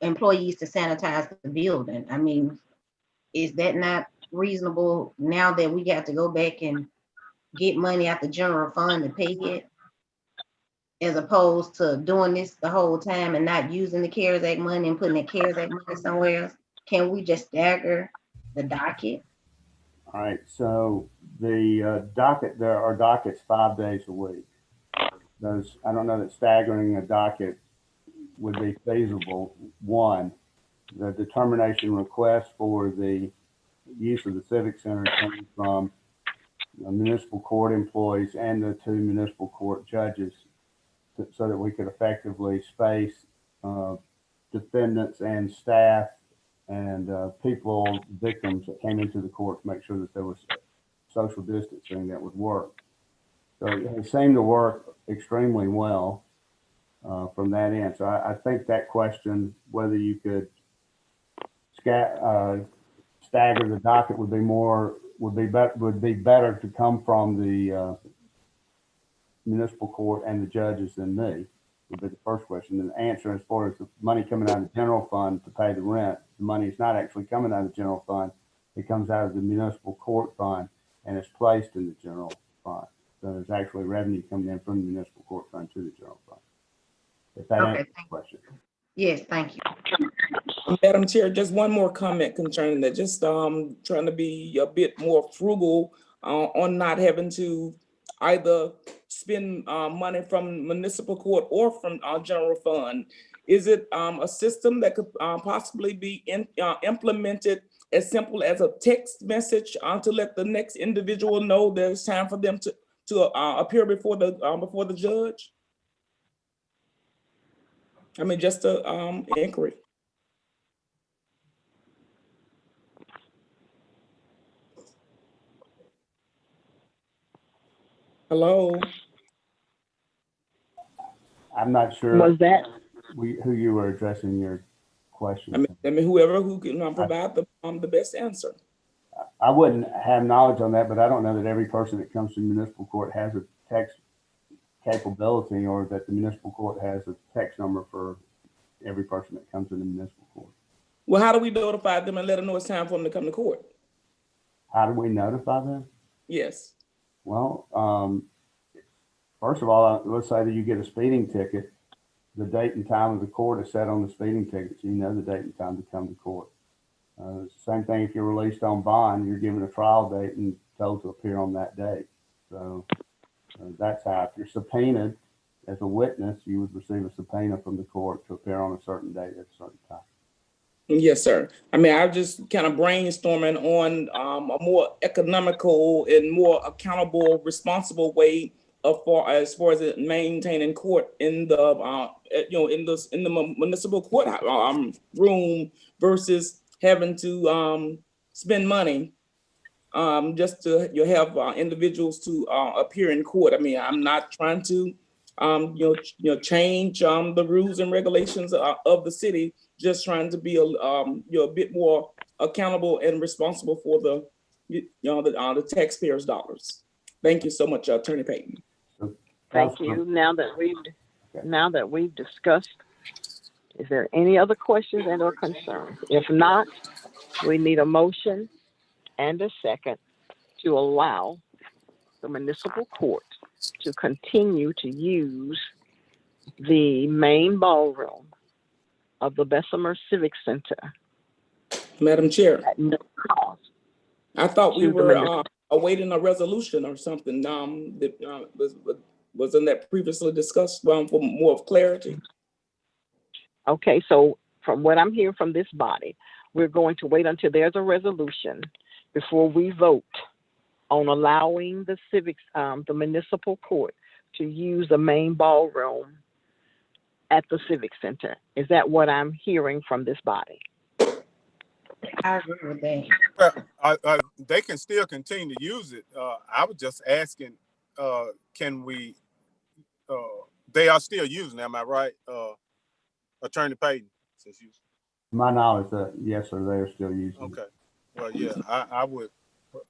Speaker 5: employees to sanitize the building? I mean, is that not reasonable now that we got to go back and get money out the general fund to pay it, as opposed to doing this the whole time and not using the CARES Act money and putting the CARES Act money somewhere else? Can we just stagger the docket?
Speaker 11: All right, so the docket, there are dockets 5 days a week. Those, I don't know that staggering a docket would be feasible. One, the determination request for the use of the Civic Center comes from the municipal court employees and the 2 municipal court judges, so that we could effectively space defendants and staff and people, victims that came into the court to make sure that there was social distancing that would work. So it seemed to work extremely well from that end. So I think that question, whether you could stagger the docket, would be better to come from the municipal court and the judges than me, would be the first question. And the answer, as far as the money coming out of the general fund to pay the rent, the money is not actually coming out of the general fund. It comes out of the municipal court fund and is placed in the general fund. So there's actually revenue coming in from the municipal court fund to the general fund. If that answers the question.
Speaker 5: Yes, thank you.
Speaker 9: Madam Chair, just one more comment concerning that. Just trying to be a bit more frugal on not having to either spend money from municipal court or from our general fund. Is it a system that could possibly be implemented as simple as a text message to let the next individual know that it's time for them to appear before the judge? I mean, just a inquiry. Hello.
Speaker 11: I'm not sure.
Speaker 1: Was that
Speaker 11: who you were addressing your question?
Speaker 9: I mean, whoever who can provide the best answer.
Speaker 11: I wouldn't have knowledge on that, but I don't know that every person that comes to municipal court has a text capability, or that the municipal court has a text number for every person that comes to the municipal court.
Speaker 9: Well, how do we notify them and let them know it's time for them to come to court?
Speaker 11: How do we notify them?
Speaker 9: Yes.
Speaker 11: Well, first of all, let's say that you get a speeding ticket. The date and time of the court is set on the speeding ticket, so you know the date and time to come to court. It's the same thing if you're released on bond, you're given a trial date and told to appear on that date. So that's how, if you're subpoenaed as a witness, you would receive a subpoena from the court to appear on a certain date at a certain time.
Speaker 9: Yes, sir. I mean, I'm just kind of brainstorming on a more economical and more accountable, responsible way as far as maintaining court in the in the municipal court room versus having to spend money just to have individuals to appear in court. I mean, I'm not trying to change the rules and regulations of the city. Just trying to be a bit more accountable and responsible for the taxpayers' dollars. Thank you so much, Attorney Payton.
Speaker 1: Thank you. Now that we've discussed, is there any other questions and or concerns? If not, we need a motion and a second to allow the municipal court to continue to use the main ballroom of the Bessemer Civic Center
Speaker 9: Madam Chair,
Speaker 1: at no cost.
Speaker 9: I thought we
Speaker 1: To the
Speaker 9: were
Speaker 1: municipal.
Speaker 9: awaiting a resolution or something. Wasn't that previously discussed for more of clarity?
Speaker 1: Okay, so from what I'm hearing from this body, we're going to wait until there's a resolution before we vote on allowing the the municipal court to use the main ballroom at the Civic Center. Is that what I'm hearing from this body?
Speaker 5: I agree with that.
Speaker 4: They can still continue to use it. I was just asking, can we, they are still using it, am I right? Attorney Payton, since you.
Speaker 11: My knowledge that yes, sir, they're still using it.
Speaker 4: Okay. Well, yeah, I would,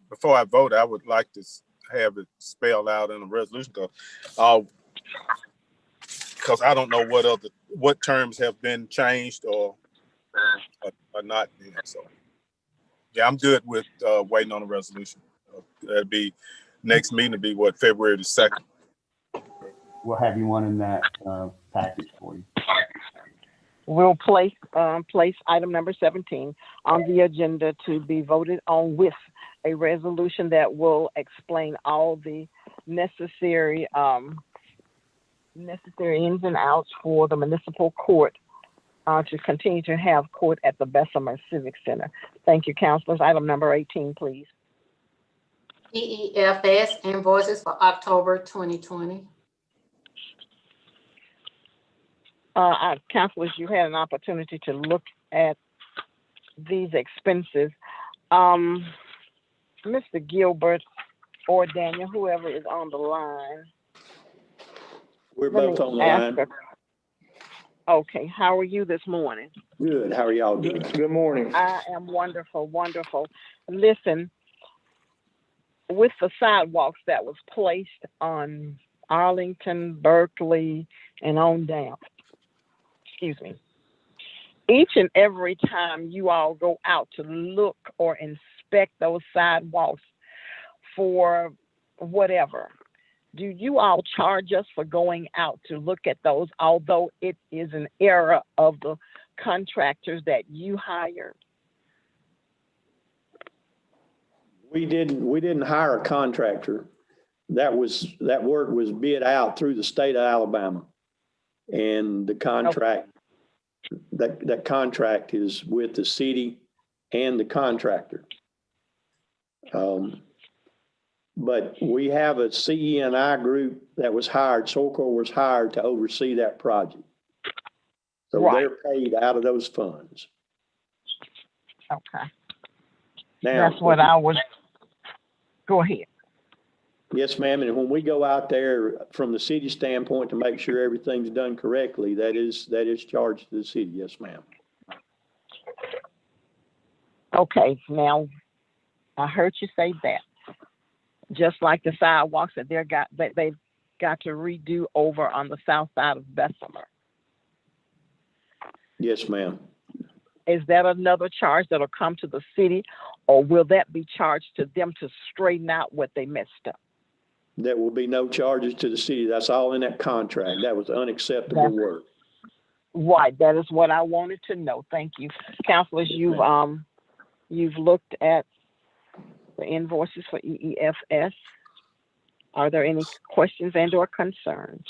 Speaker 4: before I vote, I would like to have it spelled out in a resolution, because I don't know what terms have been changed or not. So yeah, I'm good with waiting on a resolution. That'd be next meeting to be what, February the 2nd.
Speaker 11: We'll have you one in that package for you.
Speaker 1: We'll place item number 17 on the agenda to be voted on with a resolution that will explain all the necessary ins and outs for the municipal court to continue to have court at the Bessemer Civic Center. Thank you, councilors. Item number 18, please.
Speaker 2: EEFS invoices for October 2020.
Speaker 1: Councilors, you had an opportunity to look at these expenses. Mr. Gilbert or Daniel, whoever is on the line.
Speaker 17: We're both on the line.
Speaker 1: Okay, how are you this morning?
Speaker 17: Good. How are y'all doing? Good morning.
Speaker 1: I am wonderful, wonderful. Listen, with the sidewalks that was placed on Arlington, Berkeley, and on down, excuse me, each and every time you all go out to look or inspect those sidewalks for whatever, do you all charge us for going out to look at those, although it is an error of the contractors that you hired?
Speaker 17: We didn't hire a contractor. That work was bid out through the state of Alabama. And the contract, that contract is with the city and the contractor. But we have a CE&I group that was hired, Soulcore was hired to oversee that project. So they're paid out of those funds.
Speaker 1: Okay.
Speaker 17: Now,
Speaker 1: that's what I was, go ahead.
Speaker 17: Yes, ma'am. And when we go out there from the city standpoint to make sure everything's done correctly, that is charged to the city. Yes, ma'am.
Speaker 1: Okay. Now, I heard you say that. Just like the sidewalks that they've got to redo over on the south side of Bessemer.
Speaker 17: Yes, ma'am.
Speaker 1: Is that another charge that'll come to the city, or will that be charged to them to straighten out what they messed up?
Speaker 17: There will be no charges to the city. That's all in that contract. That was unacceptable work.
Speaker 1: Right. That is what I wanted to know. Thank you. Councilors, you've looked at the invoices for EEFS. Are there any questions and or concerns?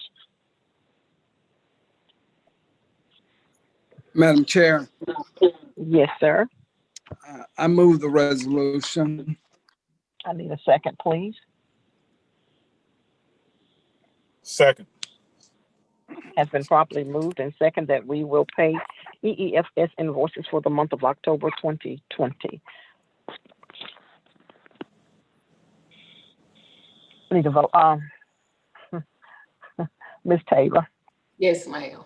Speaker 12: Madam Chair.
Speaker 1: Yes, sir.
Speaker 12: I move the resolution.
Speaker 1: I need a second, please.
Speaker 4: Second.
Speaker 1: Has been properly moved and second that we will pay EEFS invoices for the month of October 2020. I need to vote. Ms. Taylor.
Speaker 2: Yes, ma'am.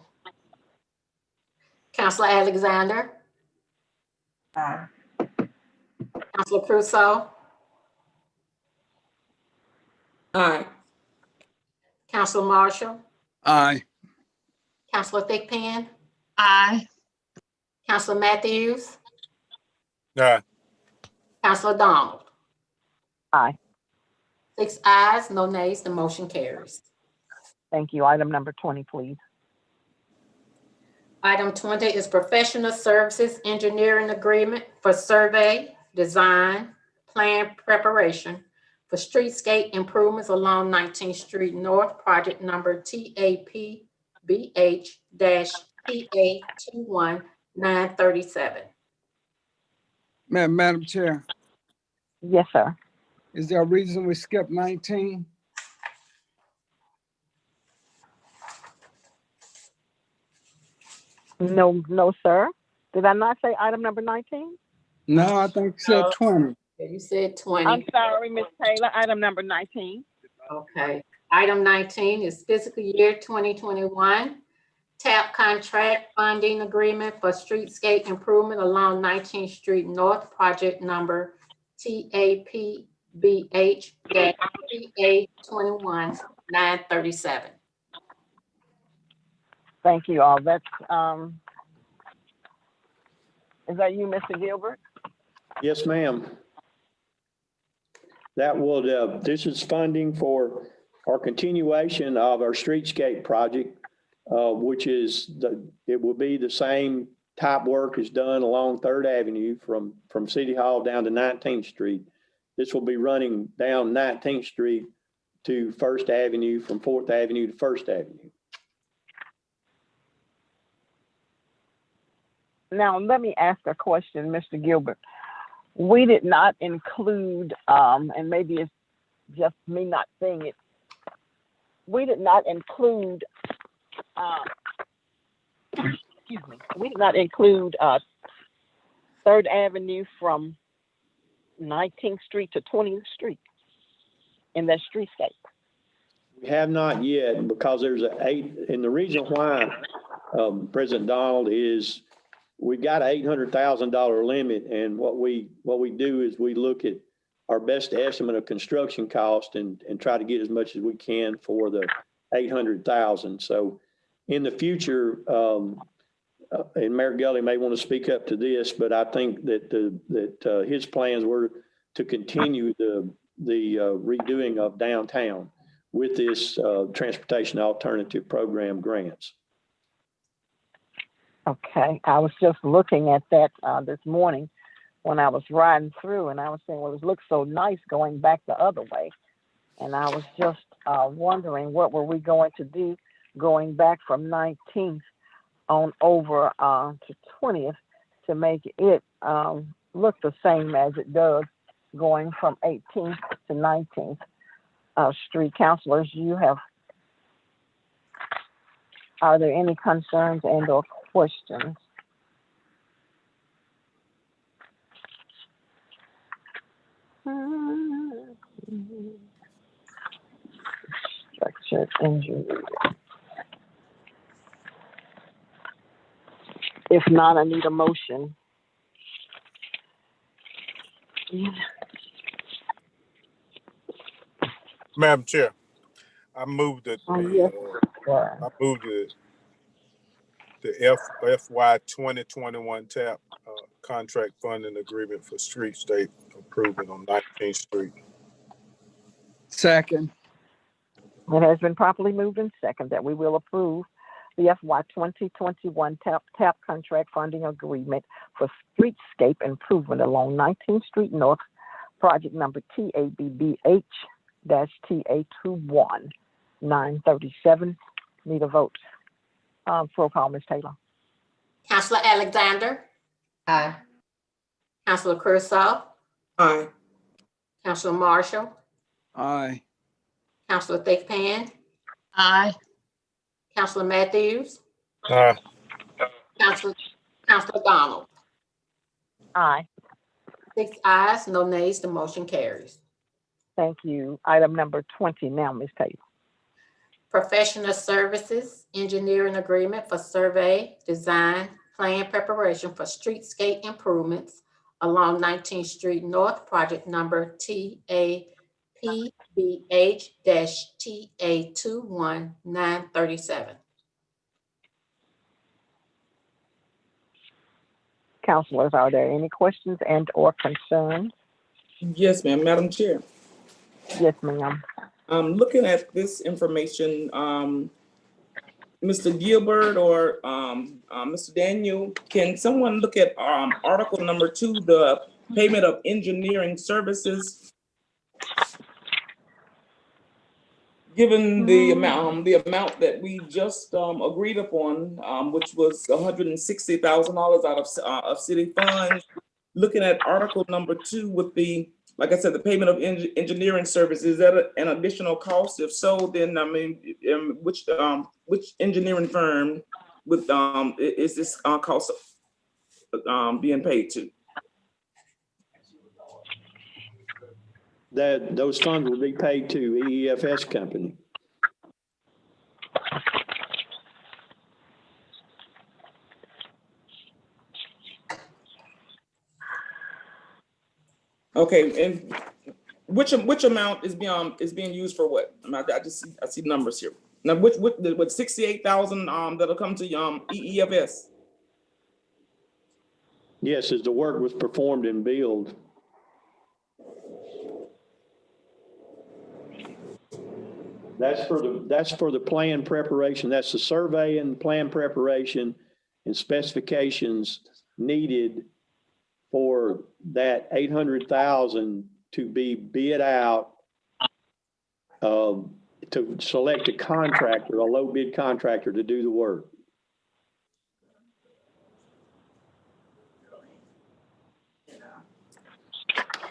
Speaker 2: Councilor Alexander.
Speaker 5: Aye.
Speaker 2: Councilor Crusoe.
Speaker 9: Aye.
Speaker 2: Councilor Marshall.
Speaker 12: Aye.
Speaker 2: Councilor Thigpen.
Speaker 13: Aye.
Speaker 2: Councilor Matthews.
Speaker 4: Aye.
Speaker 2: Councilor Donald.
Speaker 1: Aye.
Speaker 2: 6 ayes, no nays, the motion carries.
Speaker 1: Thank you. Item number 20, please.
Speaker 2: Item 20 is professional services engineering agreement for survey, design, plan preparation for streetscape improvements along 19th Street North, project number TAPBH-TA21937.
Speaker 12: Madam Chair,
Speaker 1: Yes, sir.
Speaker 12: is there a reason we skipped 19?
Speaker 1: No, no, sir. Did I not say item number 19?
Speaker 12: No, I think you said 20.
Speaker 2: You said 20.
Speaker 1: I'm sorry, Ms. Taylor. Item number 19.
Speaker 2: Okay. Item 19 is fiscal year 2021 TAP contract funding agreement for streetscape improvement along 19th Street North, project number TAPBH-TA21937.
Speaker 1: Thank you all. That's, is that you, Mr. Gilbert?
Speaker 17: Yes, ma'am. That will, this is funding for our continuation of our streetscape project, which is, it will be the same type work as done along 3rd Avenue from City Hall down to 19th Street. This will be running down 19th Street to 1st Avenue, from 4th Avenue to 1st Avenue.
Speaker 1: Now, let me ask a question, Mr. Gilbert. We did not include, and maybe it's just me not seeing it, we did not include, excuse me, we did not include 3rd Avenue from 19th Street to 20th Street in that streetscape.
Speaker 17: We have not yet, because there's and the reason why, President Donald, is we've got an $800,000 limit, and what we do is we look at our best estimate of construction cost and try to get as much as we can for the $800,000. So in the future, and Mayor Gully may want to speak up to this, but I think that his plans were to continue the redoing of downtown with this transportation alternative program grants.
Speaker 1: Okay, I was just looking at that this morning when I was riding through, and I was saying, well, it looks so nice going back the other way. And I was just wondering, what were we going to do going back from 19th on over to 20th to make it look the same as it does going from 18th to 19th. Street councilors, are there any concerns and or questions? Structured injury. If not, I need a motion.
Speaker 4: Madam Chair, I moved it.
Speaker 1: Yes.
Speaker 4: I moved the FY 2021 TAP contract funding agreement for streetscape improvement on 19th Street.
Speaker 12: Second.
Speaker 1: It has been properly moved and second that we will approve the FY 2021 TAP contract funding agreement for streetscape improvement along 19th Street North, project number TABBH-TA21937. Need a vote. Roll call, Ms. Taylor.
Speaker 2: Councilor Alexander?
Speaker 5: Aye.
Speaker 2: Councilor Curacao?
Speaker 9: Aye.
Speaker 2: Councilor Marshall?
Speaker 12: Aye.
Speaker 2: Councilor Thigpen?
Speaker 13: Aye.
Speaker 2: Councilor Matthews?
Speaker 4: Aye.
Speaker 2: Councilor Donald?
Speaker 1: Aye.
Speaker 2: 6 ayes, no nays, the motion carries.
Speaker 1: Thank you. Item number 20 now, Ms. Taylor.
Speaker 2: Professional services engineering agreement for survey, design, plan preparation for streetscape improvements along 19th Street North, project number TAPBH-TA21937.
Speaker 1: Councilors, are there any questions and or concerns?
Speaker 9: Yes, ma'am. Madam Chair.
Speaker 1: Yes, ma'am.
Speaker 9: Looking at this information, Mr. Gilbert or Mr. Daniel, can someone look at article number 2, the payment of engineering services? Given the amount that we just agreed upon, which was $160,000 out of city funds, looking at article number 2 with the, like I said, the payment of engineering services, is that an additional cost? If so, then I mean, which engineering firm with is this cost being paid to?
Speaker 17: Those funds will be paid to EEFS company.
Speaker 9: Okay, and which amount is being used for what? I see numbers here. Now, what 68,000 that'll come to EEFS?
Speaker 17: Yes, as the work was performed and billed. That's for the plan preparation. That's the survey and plan preparation and specifications needed for that 800,000 to be bid out, to select a contractor, a low bid contractor to do the work.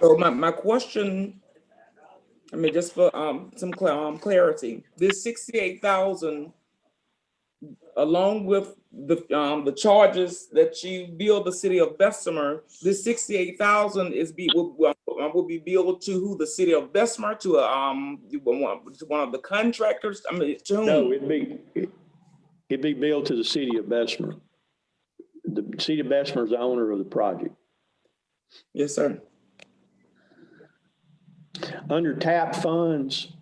Speaker 9: So my question, I mean, just for some clarity, this 68,000, along with the charges that you bill the city of Bessemer, this 68,000 will be billed to who? The city of Bessemer, to one of the contractors? I mean, to whom?
Speaker 17: No, it'd be billed to the city of Bessemer. The city of Bessemer is the owner of the project.
Speaker 9: Yes, sir.
Speaker 17: Under TAP funds,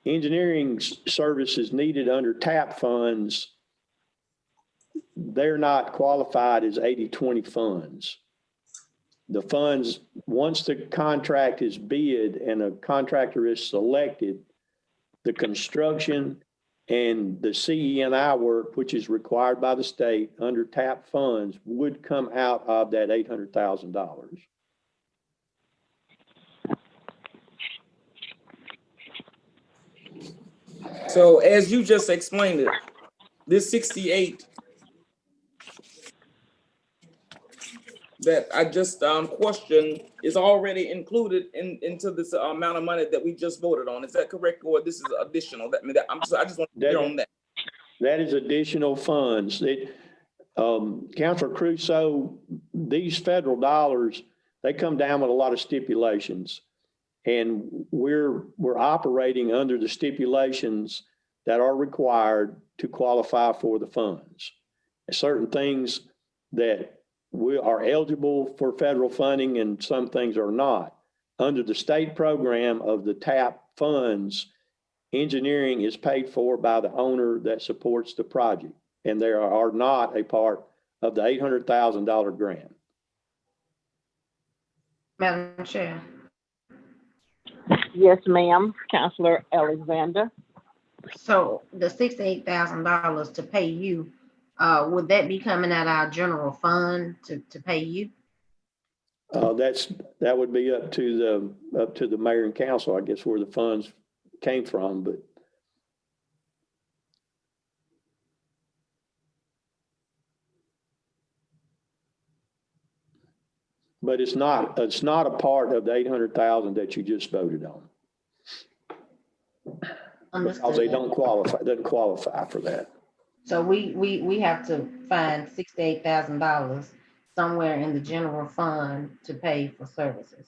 Speaker 17: engineering services needed under TAP funds, they're not qualified as 80/20 funds. The funds, once the contract is bid and a contractor is selected, the construction and the CE&I work, which is required by the state under TAP funds, would come out of that $800,000.
Speaker 9: So as you just explained it, this 68 that I just questioned is already included into this amount of money that we just voted on. Is that correct, or this is additional? I just want to be clear on that.
Speaker 17: That is additional funds. Councilor Crusoe, these federal dollars, they come down with a lot of stipulations. And we're operating under the stipulations that are required to qualify for the funds. Certain things that we are eligible for federal funding and some things are not. Under the state program of the TAP funds, engineering is paid for by the owner that supports the project, and they are not a part of the $800,000 grant.
Speaker 5: Madam Chair.
Speaker 1: Yes, ma'am. Councilor Alexander.
Speaker 5: So the $68,000 to pay you, would that be coming out of our general fund to pay you?
Speaker 17: That would be up to the mayor and council, I guess, where the funds came from, but it's not a part of the 800,000 that you just voted on.
Speaker 5: Understood.
Speaker 17: Because they doesn't qualify for that.
Speaker 5: So we have to find $68,000 somewhere in the general fund to pay for services.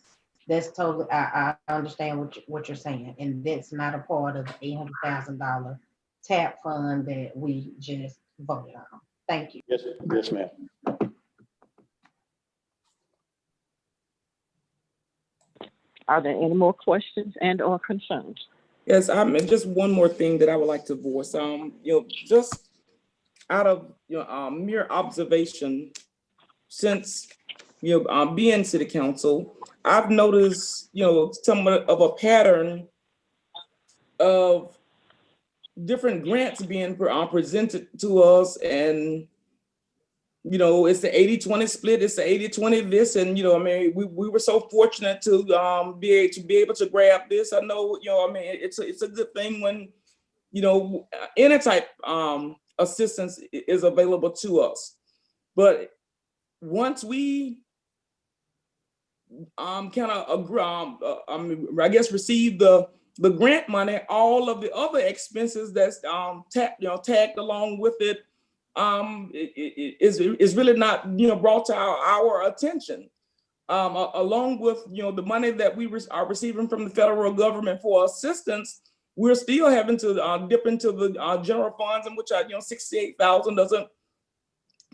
Speaker 5: That's totally, I understand what you're saying, and that's not a part of the $800,000 TAP fund that we just voted on. Thank you.
Speaker 17: Yes, ma'am.
Speaker 1: Are there any more questions and or concerns?
Speaker 9: Yes, just one more thing that I would like to voice. Just out of mere observation, since being city council, I've noticed somewhat of a pattern of different grants being presented to us, and you know, it's the 80-20 split, it's the 80-20 this, and you know, I mean, we were so fortunate to be able to grab this. I know, you know, I mean, it's a good thing when, you know, any type assistance is available to us. But once we kind of I guess receive the grant money, all of the other expenses that's tagged along with it is really not, you know, brought to our attention. Along with, you know, the money that we are receiving from the federal government for assistance, we're still having to dip into the general funds, in which, you know, 68,000 doesn't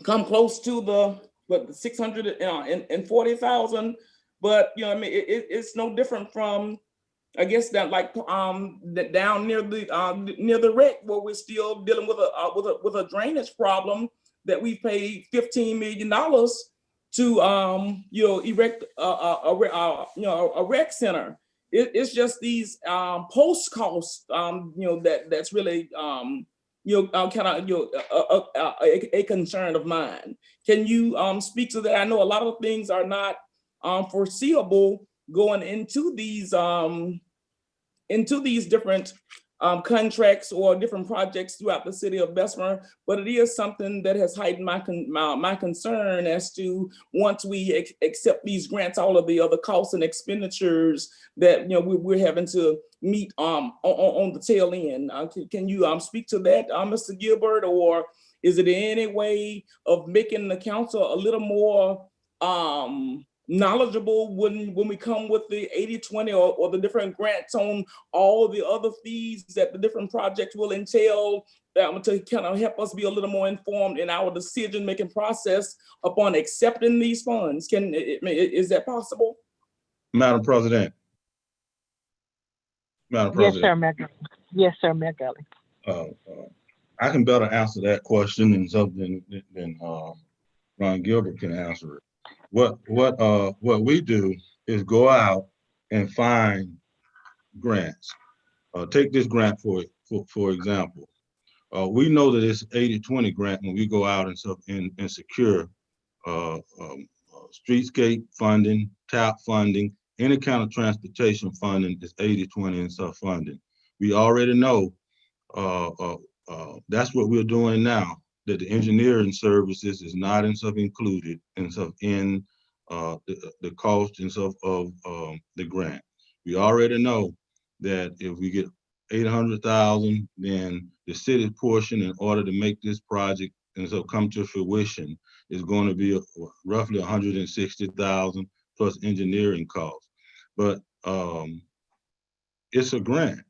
Speaker 9: come close to the 640,000. But you know, I mean, it's no different from, I guess, that like that down near the wreck, where we're still dealing with a drainage problem that we paid $15 million to you know, erect a rec center. It's just these post costs, you know, that's really you know, kind of, you know, a concern of mine. Can you speak to that? I know a lot of things are not foreseeable going into these different contracts or different projects throughout the city of Bessemer, but it is something that has heightened my concern as to, once we accept these grants, all of the other costs and expenditures that, you know, we're having to meet on the tail end. Can you speak to that, Mr. Gilbert, or is it any way of making the council a little more knowledgeable when we come with the 80-20 or the different grants on all the other fees that the different projects will entail, to kind of help us be a little more informed in our decision-making process upon accepting these funds? Is that possible?
Speaker 7: Madam President. Madam President.
Speaker 1: Yes, sir, Mayor Gully. Yes, sir, Mayor Gully.
Speaker 7: I can better answer that question than Ron Gilbert can answer it. What we do is go out and find grants. Take this grant for example. We know that it's 80-20 grant when we go out and secure streetscape funding, TAP funding, any kind of transportation funding is 80-20 and stuff funding. We already know that's what we're doing now, that the engineering services is not and stuff included and stuff in the cost and stuff of the grant. We already know that if we get 800,000, then the city portion, in order to make this project and so come to fruition, is going to be roughly 160,000 plus engineering costs. But it's a grant,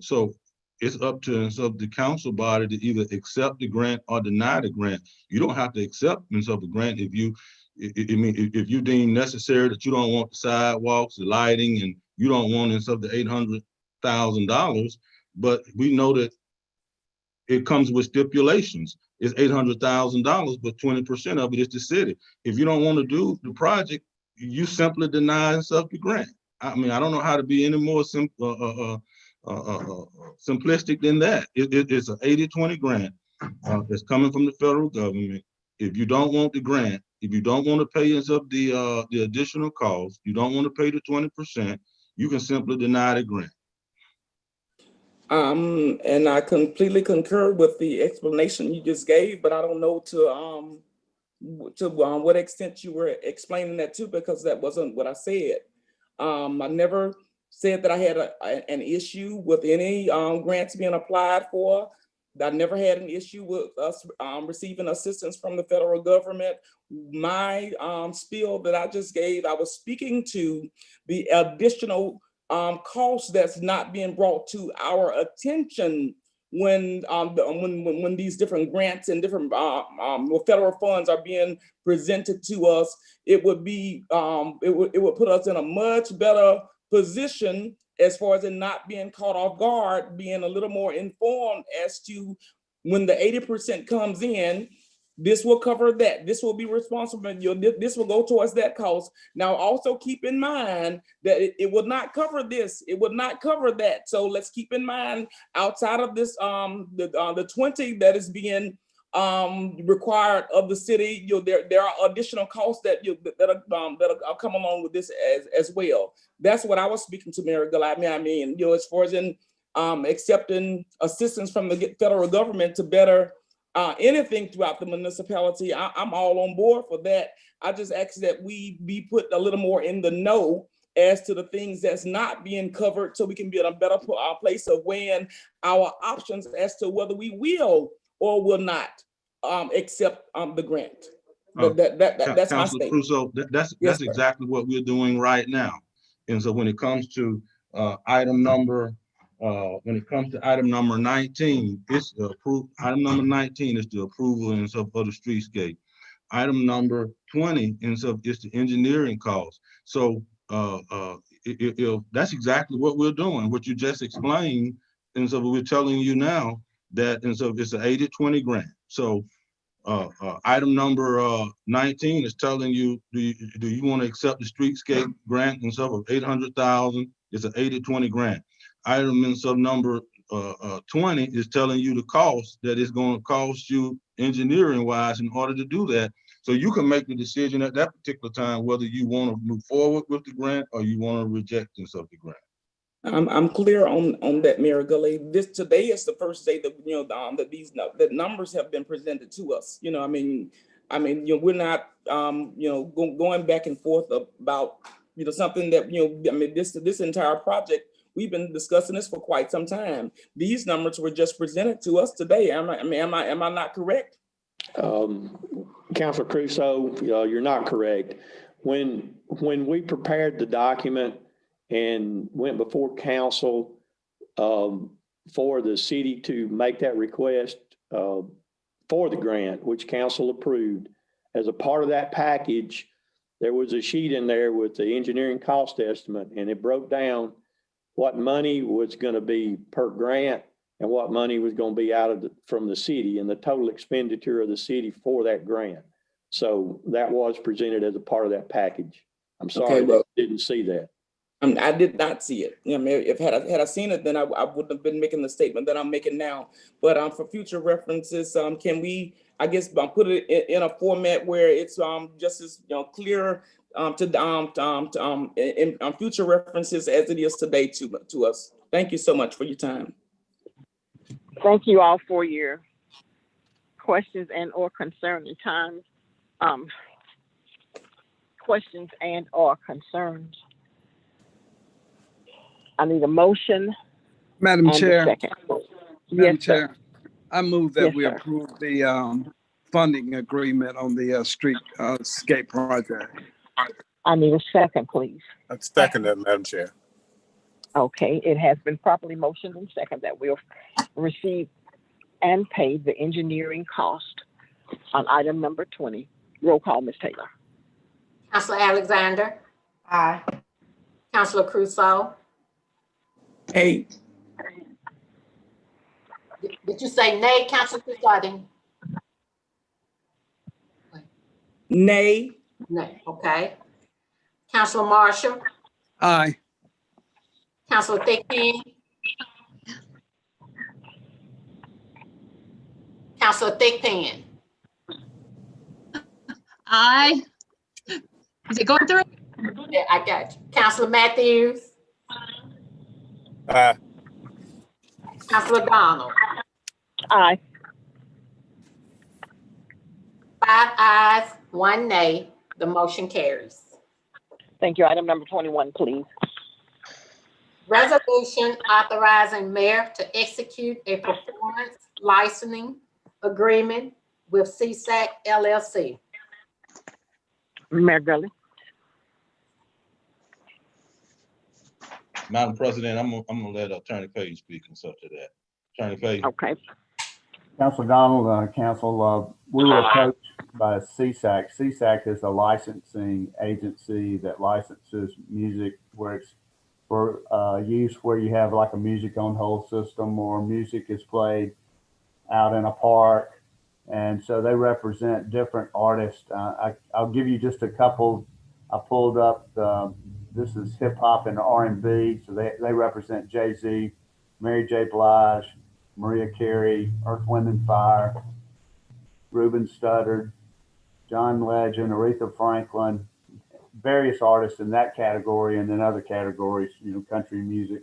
Speaker 7: so it's up to the council body to either accept the grant or deny the grant. You don't have to accept the grant if you deem necessary that you don't want the sidewalks, the lighting, and you don't want the $800,000. But we know that it comes with stipulations. It's $800,000, but 20% of it is the city. If you don't want to do the project, you simply deny the grant. I mean, I don't know how to be any more simplistic than that. It's an 80-20 grant that's coming from the federal government. If you don't want the grant, if you don't want to pay the additional cost, you don't want to pay the 20%, you can simply deny the grant.
Speaker 9: And I completely concur with the explanation you just gave, but I don't know to what extent you were explaining that to, because that wasn't what I said. I never said that I had an issue with any grants being applied for. I never had an issue with us receiving assistance from the federal government. My spiel that I just gave, I was speaking to the additional cost that's not being brought to our attention when these different grants and different federal funds are being presented to us. It would be it would put us in a much better position as far as it not being caught off guard, being a little more informed as to when the 80% comes in, This will cover that. This will be responsible. This will go towards that cost. Now, also keep in mind that it would not cover this. It would not cover that. So let's keep in mind, outside of this, the 20 that is being required of the city, there are additional costs that that'll come along with this as well. That's what I was speaking to Mayor Gulli. I mean, as far as in accepting assistance from the federal government to better anything throughout the municipality, I'm all on board for that. I just ask that we be put a little more in the know as to the things that's not being covered, so we can be in a better place of weighing our options as to whether we will or will not accept the grant. That's my statement.
Speaker 7: Crusoe, that's exactly what we're doing right now. And so when it comes to item number 19, it's approved. Item number 19 is the approval and so for the streetscape. Item number 20 and so is the engineering cost. So that's exactly what we're doing, what you just explained. And so we're telling you now that, and so it's an 80-20 grant. So item number 19 is telling you, do you want to accept the streetscape grant and so of 800,000? It's an 80-20 grant. Item in sub number 20 is telling you the cost that it's going to cost you engineering wise in order to do that. So you can make the decision at that particular time whether you want to move forward with the grant or you want to reject this of the grant.
Speaker 9: I'm clear on that, Mayor Gulli. Today is the first day that that numbers have been presented to us. We're not going back and forth about something that this entire project, we've been discussing this for quite some time. These numbers were just presented to us today. Am I not correct?
Speaker 17: Councilor Crusoe, you're not correct. When we prepared the document and went before council for the city to make that request for the grant, which council approved, as a part of that package, there was a sheet in there with the engineering cost estimate, and it broke down what money was going to be per grant and what money was going to be out from the city and the total expenditure of the city for that grant. So that was presented as a part of that package. I'm sorry, I didn't see that.
Speaker 9: I did not see it. If had I seen it, then I wouldn't have been making the statement that I'm making now. But for future references, can we, I guess, put it in a format where it's just as clear in future references as it is today to us. Thank you so much for your time.
Speaker 1: Thank you all for your questions and or concerning times. Questions and or concerns. I need a motion.
Speaker 12: Madam Chair. Madam
Speaker 1: Yes,
Speaker 12: Chair,
Speaker 1: sir.
Speaker 12: I move that
Speaker 1: Yes,
Speaker 12: we
Speaker 1: sir.
Speaker 12: approve the funding agreement on the streetscape project.
Speaker 1: I need a second, please.
Speaker 4: I second that, Madam Chair.
Speaker 1: Okay, it has been properly motioned and second that we'll receive and pay the engineering cost on item number 20. Roll call, Ms. Taylor.
Speaker 2: Councilor Alexander.
Speaker 5: Aye.
Speaker 2: Councilor Crusoe.
Speaker 9: Hey.
Speaker 2: Did you say nay, Councilor Crusoe? I didn't.
Speaker 9: Nay.
Speaker 2: Nay, okay. Councilor Marshall.
Speaker 12: Aye.
Speaker 2: Councilor Thigpen. Councilor Thigpen.
Speaker 13: Aye. Is it going through?
Speaker 2: Yeah, I got you. Councilor Matthews.
Speaker 4: Aye.
Speaker 2: Councilor Donald.
Speaker 1: Aye.
Speaker 2: 5 ayes, 1 nay. The motion carries.
Speaker 1: Thank you. Item number 21, please.
Speaker 2: Resolution authorizing mayor to execute a performance licensing agreement with CSAC LLC.
Speaker 1: Mayor Gulli.
Speaker 7: Madam President, I'm gonna let Attorney Page speak and such to that. Attorney Page.
Speaker 1: Okay.
Speaker 11: Council Donald, Council, we were approached by CSAC. CSAC is a licensing agency that licenses music where it's for use where you have like a music on hold system or music is played out in a park And so they represent different artists. I'll give you just a couple. I pulled up, this is hip hop and R&B. So they represent Jay-Z, Mary J. Blige, Mariah Carey, Earth, Wind and Fire, Ruben Studdard, John Legend, Aretha Franklin, various artists in that category, and then other categories, country music.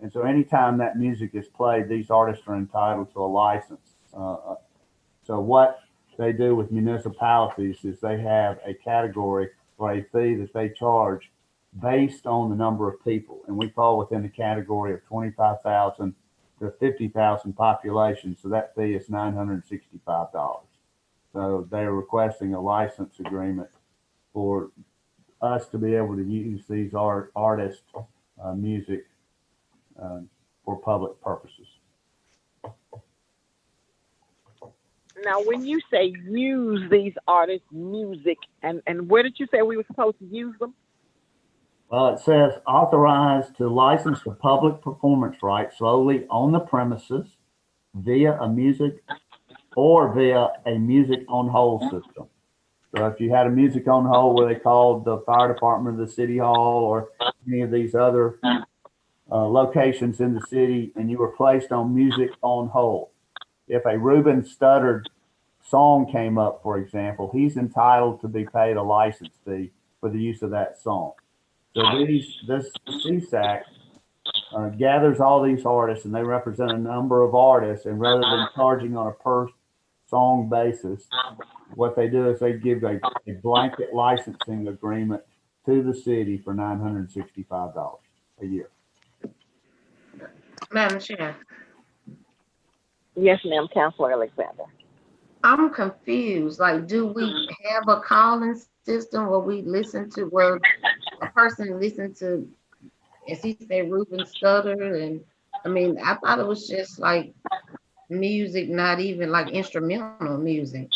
Speaker 11: And so anytime that music is played, these artists are entitled to a license. So what they do with municipalities is they have a category or a fee that they charge based on the number of people. And we fall within the category of 25,000 to 50,000 population. So that fee is $965. So they're requesting a license agreement for us to be able to use these artists' music for public purposes.
Speaker 1: Now, when you say use these artists' music, and where did you say we were supposed to use them?
Speaker 11: Well, it says authorized to license the public performance rights solely on the premises via a music on hold system. So if you had a music on hold where they called the fire department of the city hall or any of these other locations in the city, and you were placed on music on hold, if a Ruben Studdard song came up, for example, he's entitled to be paid a license fee for the use of that song. So this CSAC gathers all these artists, and they represent a number of artists, and rather than charging on a per song basis, what they do is they give a blanket licensing agreement to the city for $965 a year.
Speaker 5: Madam Chair.
Speaker 1: Yes, ma'am, Councilor Alexander.
Speaker 5: I'm confused. Like, do we have a calling system where we listen to, where a person listen to, as he said, Ruben Studdard? And I mean, I thought it was just like music, not even like instrumental music.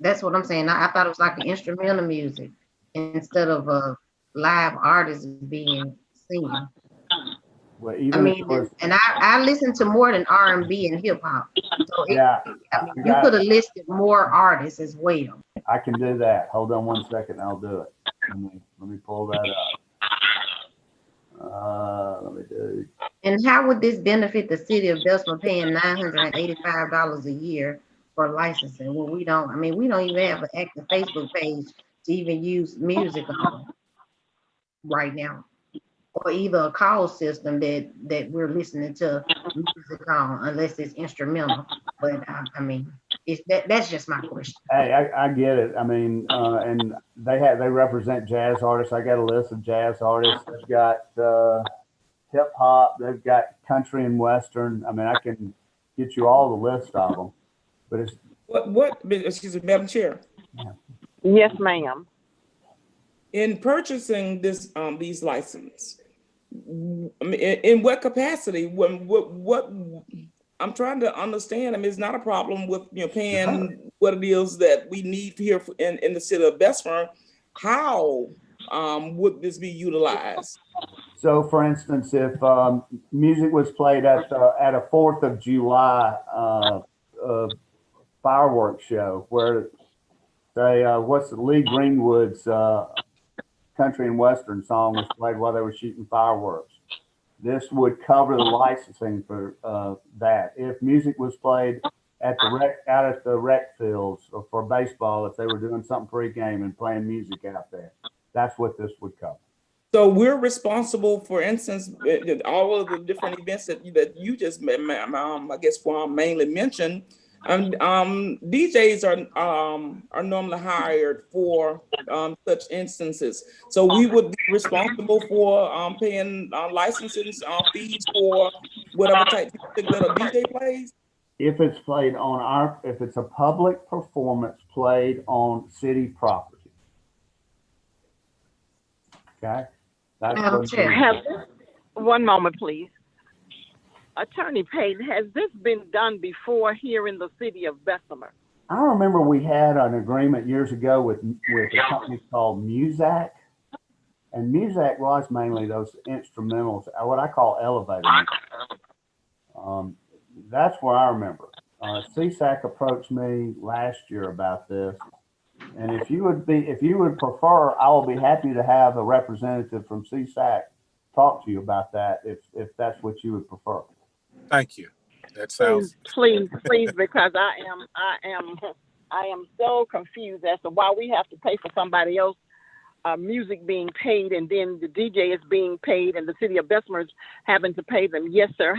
Speaker 5: That's what I'm saying. I thought it was like an instrumental music instead of a live artist being singing.
Speaker 11: Well,
Speaker 5: I mean, and I listen to more than R&B and hip hop. So
Speaker 11: yeah,
Speaker 5: you could have listed more artists as well.
Speaker 11: I can do that. Hold on one second, I'll do it. Let me pull that up. Let me do.
Speaker 5: And how would this benefit the city of Bessemer paying $985 a year for licensing? Well, we don't even have an active Facebook page to even use music on right now, or either a call system that we're listening to music on, unless it's instrumental. But I mean, that's just my question.
Speaker 11: Hey, I get it. I mean, and they represent jazz artists. I got a list of jazz artists. They've got hip hop. They've got country and western. I mean, I can get you all the list of them. But it's
Speaker 9: Excuse me, Madam Chair.
Speaker 11: Yeah.
Speaker 1: Yes, ma'am.
Speaker 9: In purchasing these licenses, in what capacity? What I'm trying to understand. I mean, it's not a problem with paying what it is that we need here in the city of Bessemer. How would this be utilized?
Speaker 11: So, for instance, if music was played at a 4th of July fireworks show, where say what's the Lee Greenwood's country and western song was played while they were shooting fireworks, this would cover the licensing for that. If music was played at the rec fields or for baseball, if they were doing something pre-game and playing music out there, that's what this would cover.
Speaker 9: So we're responsible, for instance, all of the different events that you just, I guess, mainly mentioned. DJs are normally hired for such instances. So we would be responsible for paying licensing fees for whatever type of music that a DJ plays.
Speaker 11: If it's played on if it's a public performance played on city property. Okay. That's
Speaker 1: one moment, please. Attorney Payton, has this been done before here in the city of Bessemer?
Speaker 11: I remember we had an agreement years ago with a company called Muzak, and Muzak was mainly those instrumentals, what I call elevator music. That's where I remember. CSAC approached me last year about this. And if you would prefer, I will be happy to have a representative from CSAC talk to you about that if that's what you would prefer.
Speaker 4: Thank you. That
Speaker 1: Please,
Speaker 4: sounds.
Speaker 1: please, because I am so confused as to why we have to pay for somebody else music being paid, and then the DJ is being paid, and the city of Bessemer is having to pay them. Yes, sir.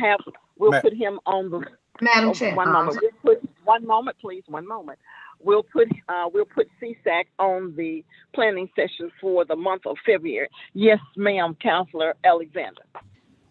Speaker 1: We'll put him on the.
Speaker 5: Madam Chair.
Speaker 1: One moment. One moment, please. One moment. We'll put CSAC on the planning session for the month of February. Yes, ma'am, Councilor Alexander.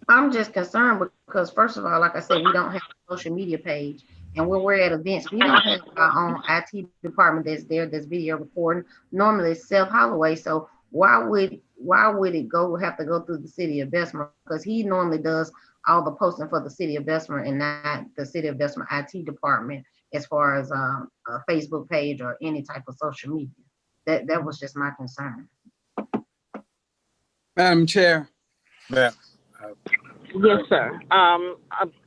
Speaker 5: I'm just concerned because, first of all, like I said, we don't have a social media page. And when we're at events, we don't have our own IT department that's there, that's video recording. Normally it's Seth Holloway. So why would it have to go through the city of Bessemer? Because he normally does all the posting for the city of Bessemer and not the city of Bessemer IT department as far as a Facebook page or any type of social media. That was just my concern.
Speaker 12: Madam Chair.
Speaker 4: Ma'am.
Speaker 1: Yes, sir.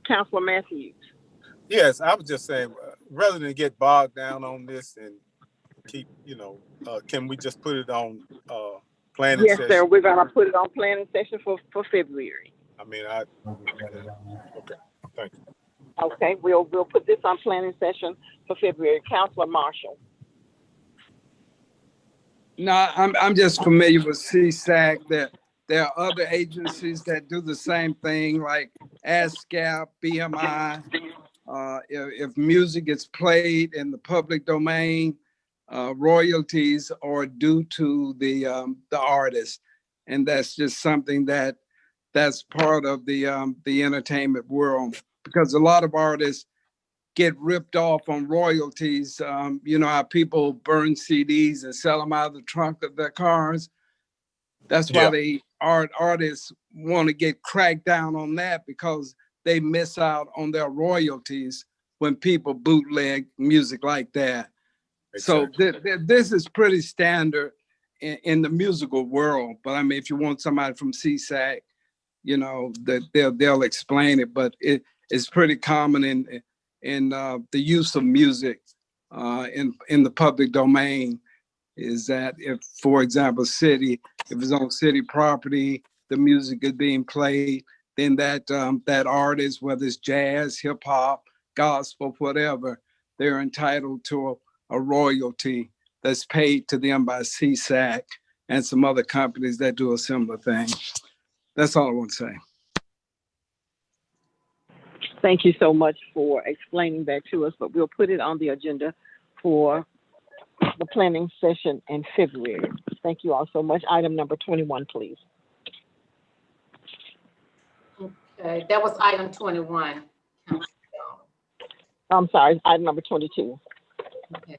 Speaker 1: Councilor Matthews.
Speaker 4: Yes, I was just saying, rather than get bogged down on this and keep, can we just put it on planning session?
Speaker 1: Yes, sir. We're gonna put it on planning session for February.
Speaker 4: I mean, okay, thank you.
Speaker 1: Okay, we'll put this on planning session for February. Councilor Marshall.
Speaker 12: No, I'm just familiar with CSAC. That there are other agencies that do the same thing, like ASCAP, BMI. If music is played in the public domain, royalties are due to the artist, and that's just something that's part of the entertainment world, because a lot of artists get ripped off on royalties. How people burn CDs and sell them out of the trunk of their cars. That's why the artists want to get cracked down on that, because they miss out on their royalties when people bootleg music like that. Exactly. So this is pretty standard in the musical world. But I mean, if you want somebody from CSAC, they'll explain it. But it's pretty common in the use of music in the public domain. Is that if, for example, if it's on city property, the music is being played, then that artist, whether it's jazz, hip hop, gospel, whatever, they're entitled to a royalty that's paid to them by CSAC and some other companies that do a similar thing. That's all I want to say.
Speaker 1: Thank you so much for explaining that to us, but we'll put it on the agenda for the planning session in February. Thank you all so much. Item number 21, please.
Speaker 2: Okay, that was item 21.
Speaker 1: I'm sorry, item number 22.
Speaker 2: Okay.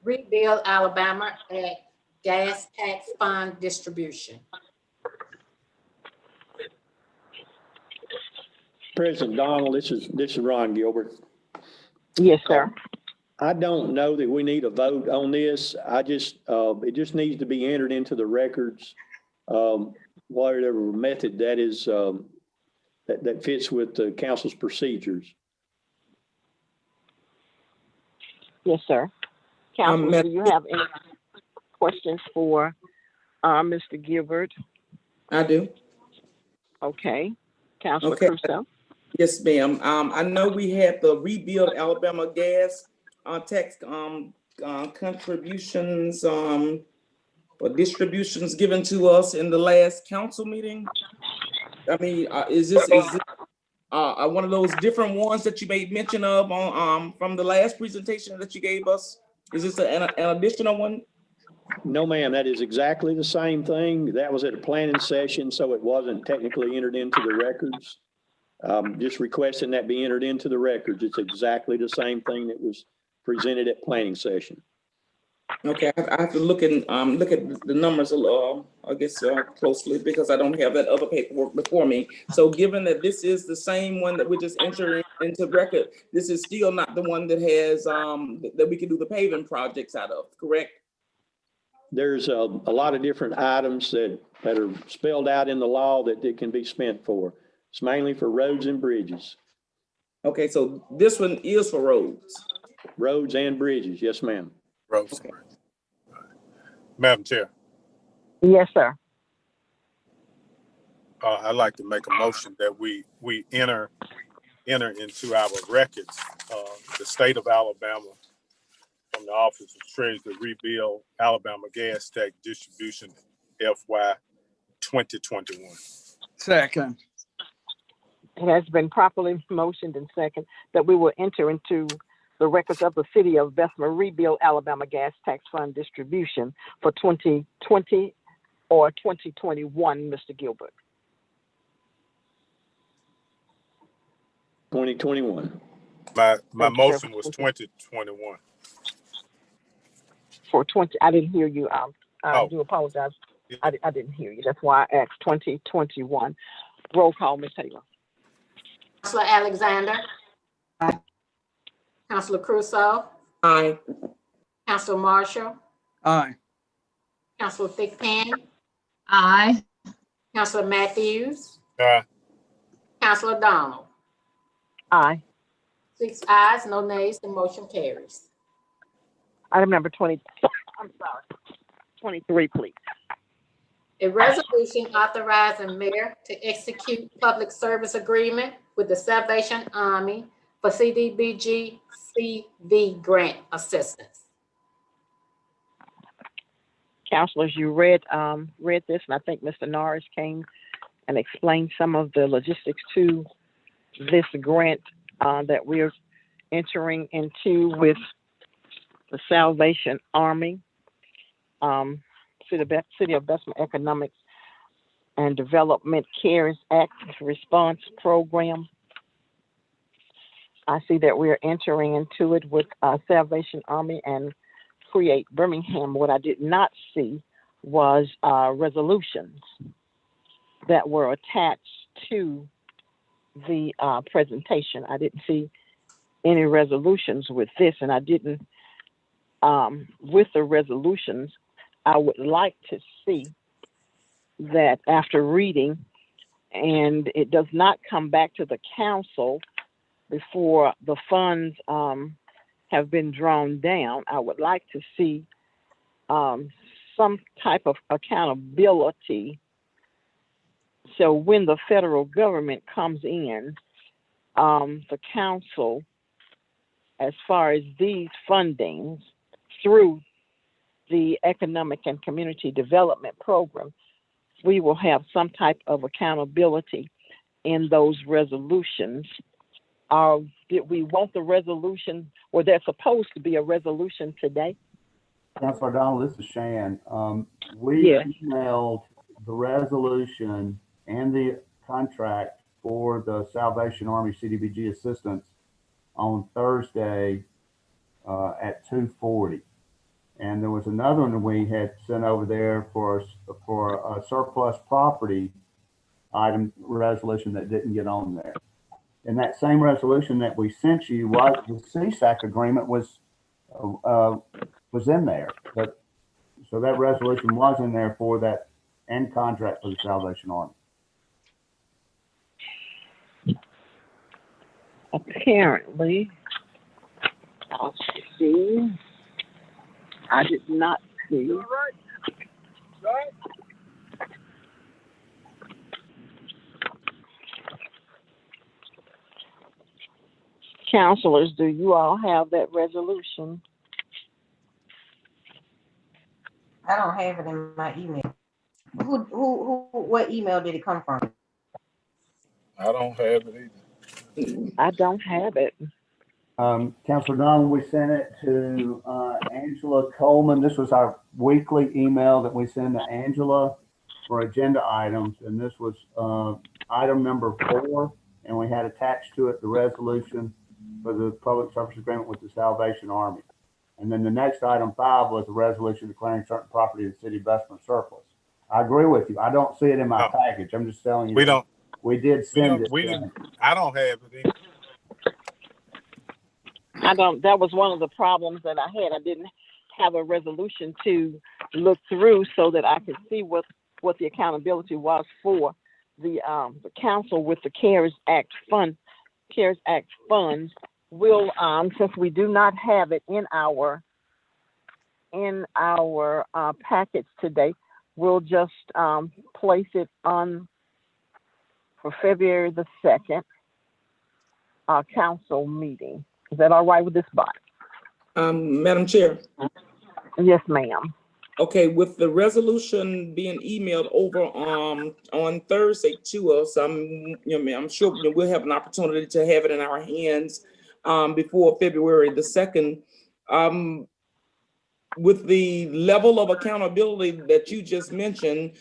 Speaker 2: Rebuild Alabama at gas tax fund distribution.
Speaker 17: President Donald, this is Ron Gilbert.
Speaker 1: Yes, sir.
Speaker 17: I don't know that we need a vote on this. It just needs to be entered into the records, whatever method that is, that fits with the council's procedures.
Speaker 1: Yes, sir. Council, do you have any questions for Mr. Gilbert?
Speaker 9: I do.
Speaker 1: Okay. Councilor Crusoe.
Speaker 9: Yes, ma'am. I know we had the Rebuild Alabama gas tax contributions or distributions given to us in the last council meeting. I mean, is this one of those different ones that you made mention of on from the last presentation that you gave us? Is this an additional one?
Speaker 17: No, ma'am, that is exactly the same thing. That was at a planning session, so it wasn't technically entered into the records. Just requesting that be entered into the records. It's exactly the same thing that was presented at planning session.
Speaker 9: Okay, I have to look at the numbers a little, I guess, closely, because I don't have that other paperwork before me. So given that this is the same one that we just entered into record, this is still not the one that has that we can do the paving projects out of, correct?
Speaker 17: There's a lot of different items that are spelled out in the law that it can be spent for. It's mainly for roads and bridges.
Speaker 9: Okay, so this one is for roads.
Speaker 17: Roads and bridges, yes, ma'am.
Speaker 4: Roads
Speaker 9: Okay.
Speaker 4: and bridges. All right. Madam Chair,
Speaker 1: Yes, sir.
Speaker 4: I'd like to make a motion that we enter into our records the state of Alabama from the Office of Treasury rebuild Alabama gas tax distribution FY 2021.
Speaker 12: Second.
Speaker 1: It has been properly motioned and second that we will enter into the records of the city of Bessemer rebuild Alabama gas tax fund distribution for 2020 or 2021, Mr. Gilbert.
Speaker 17: 2021.
Speaker 4: My
Speaker 1: Thank you, sir.
Speaker 4: motion was 2021.
Speaker 1: For 20, I didn't hear you. I
Speaker 4: Oh.
Speaker 1: do apologize. I didn't hear you. That's why I asked 2021. Roll call, Ms. Taylor.
Speaker 2: Councilor Alexander.
Speaker 5: Aye.
Speaker 2: Councilor Crusoe.
Speaker 9: Aye.
Speaker 2: Councilor Marshall.
Speaker 12: Aye.
Speaker 2: Councilor Thigpen.
Speaker 13: Aye.
Speaker 2: Councilor Matthews.
Speaker 4: Aye.
Speaker 2: Councilor Donald.
Speaker 1: Aye.
Speaker 2: 6 ayes, no nays, the motion carries.
Speaker 1: Item number 20. I'm sorry. 23, please.
Speaker 2: A resolution authorizing mayor to execute public service agreement with the Salvation Army for CDBG CV grant assistance.
Speaker 1: Councilors, you read this, and I think Mr. Norris came and explained some of the logistics to this grant that we're entering into with the Salvation Army, City of Bessemer Economics and Development CARES Act Response Program. I see that we're entering into it with Salvation Army and Create Birmingham. What I did not see was resolutions that were attached to the presentation. I didn't see any resolutions with this, and I didn't, with the resolutions, I would like to see that after reading, and it does not come back to the council before the funds have been drawn down, I would like to see some type of accountability. So when the federal government comes in, the council, as far as these fundings through the Economic and Community Development Program, we will have some type of accountability in those resolutions. Did we want the resolution, or there's supposed to be a resolution today?
Speaker 11: Councilor Donald, this is Shan. We emailed the resolution and the contract for the Salvation Army CDBG assistance on Thursday at 2:40. And there was another one that we had sent over there for a surplus property item resolution that didn't get on there. And that same resolution that we sent you was the CSAC agreement was in there. But so that resolution was in there for that end contract for the Salvation Army.
Speaker 1: Apparently, I'll see. I did not see. Councilors, do you all have that resolution?
Speaker 5: I don't have it in my email. What email did it come from?
Speaker 4: I don't have it either.
Speaker 1: I don't have it.
Speaker 11: Councilor Donald, we sent it to Angela Coleman. This was our weekly email that we send to Angela for agenda items. And this was item number 4. And we had attached to it the resolution for the public service agreement with the Salvation Army. And then the next item 5 was a resolution declaring certain property in the city of Bessemer surplus. I agree with you. I don't see it in my package. I'm just telling you. We did send it.
Speaker 4: I don't have it either.
Speaker 1: That was one of the problems that I had. I didn't have a resolution to look through so that I could see what the accountability was for the council with the CARES Act fund CARES Act funds, we'll, since we do not have it in our packets today, we'll just place it on for February the 2nd council meeting. Is that all right with this body?
Speaker 9: Madam Chair.
Speaker 1: Yes, ma'am.
Speaker 9: Okay, with the resolution being emailed over on Thursday to us, I'm sure we'll have an opportunity to have it in our hands before February the 2nd. With the level of accountability that you just mentioned,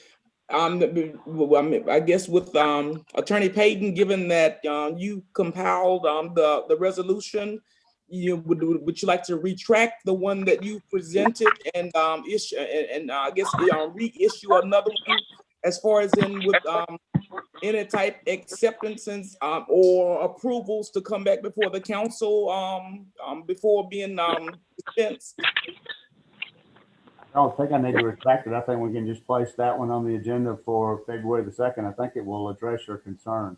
Speaker 9: I guess with Attorney Payton, given that you compiled the resolution, would you like to retract the one that you presented and issue and I guess reissue another one as far as in with any type acceptances or approvals to come back before the council before being dispensed?
Speaker 11: I don't think I need to retract it. I think we can just place that one on the agenda for February the 2nd. I think it will address your concerns.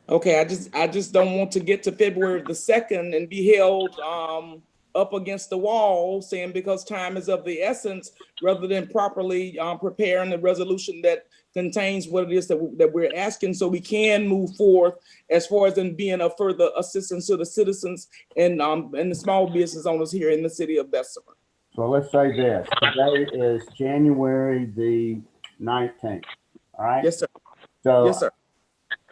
Speaker 9: Okay, I just don't want to get to February the 2nd and be held up against the wall saying because time is of the essence, rather than properly preparing the resolution that contains what it is that we're asking, so we can move forward as far as in being a further assistance to the citizens and the small business owners here in the city of Bessemer.
Speaker 11: So let's say this. Today is January the 19th. All right?
Speaker 9: Yes, sir.
Speaker 11: So
Speaker 9: yes, sir.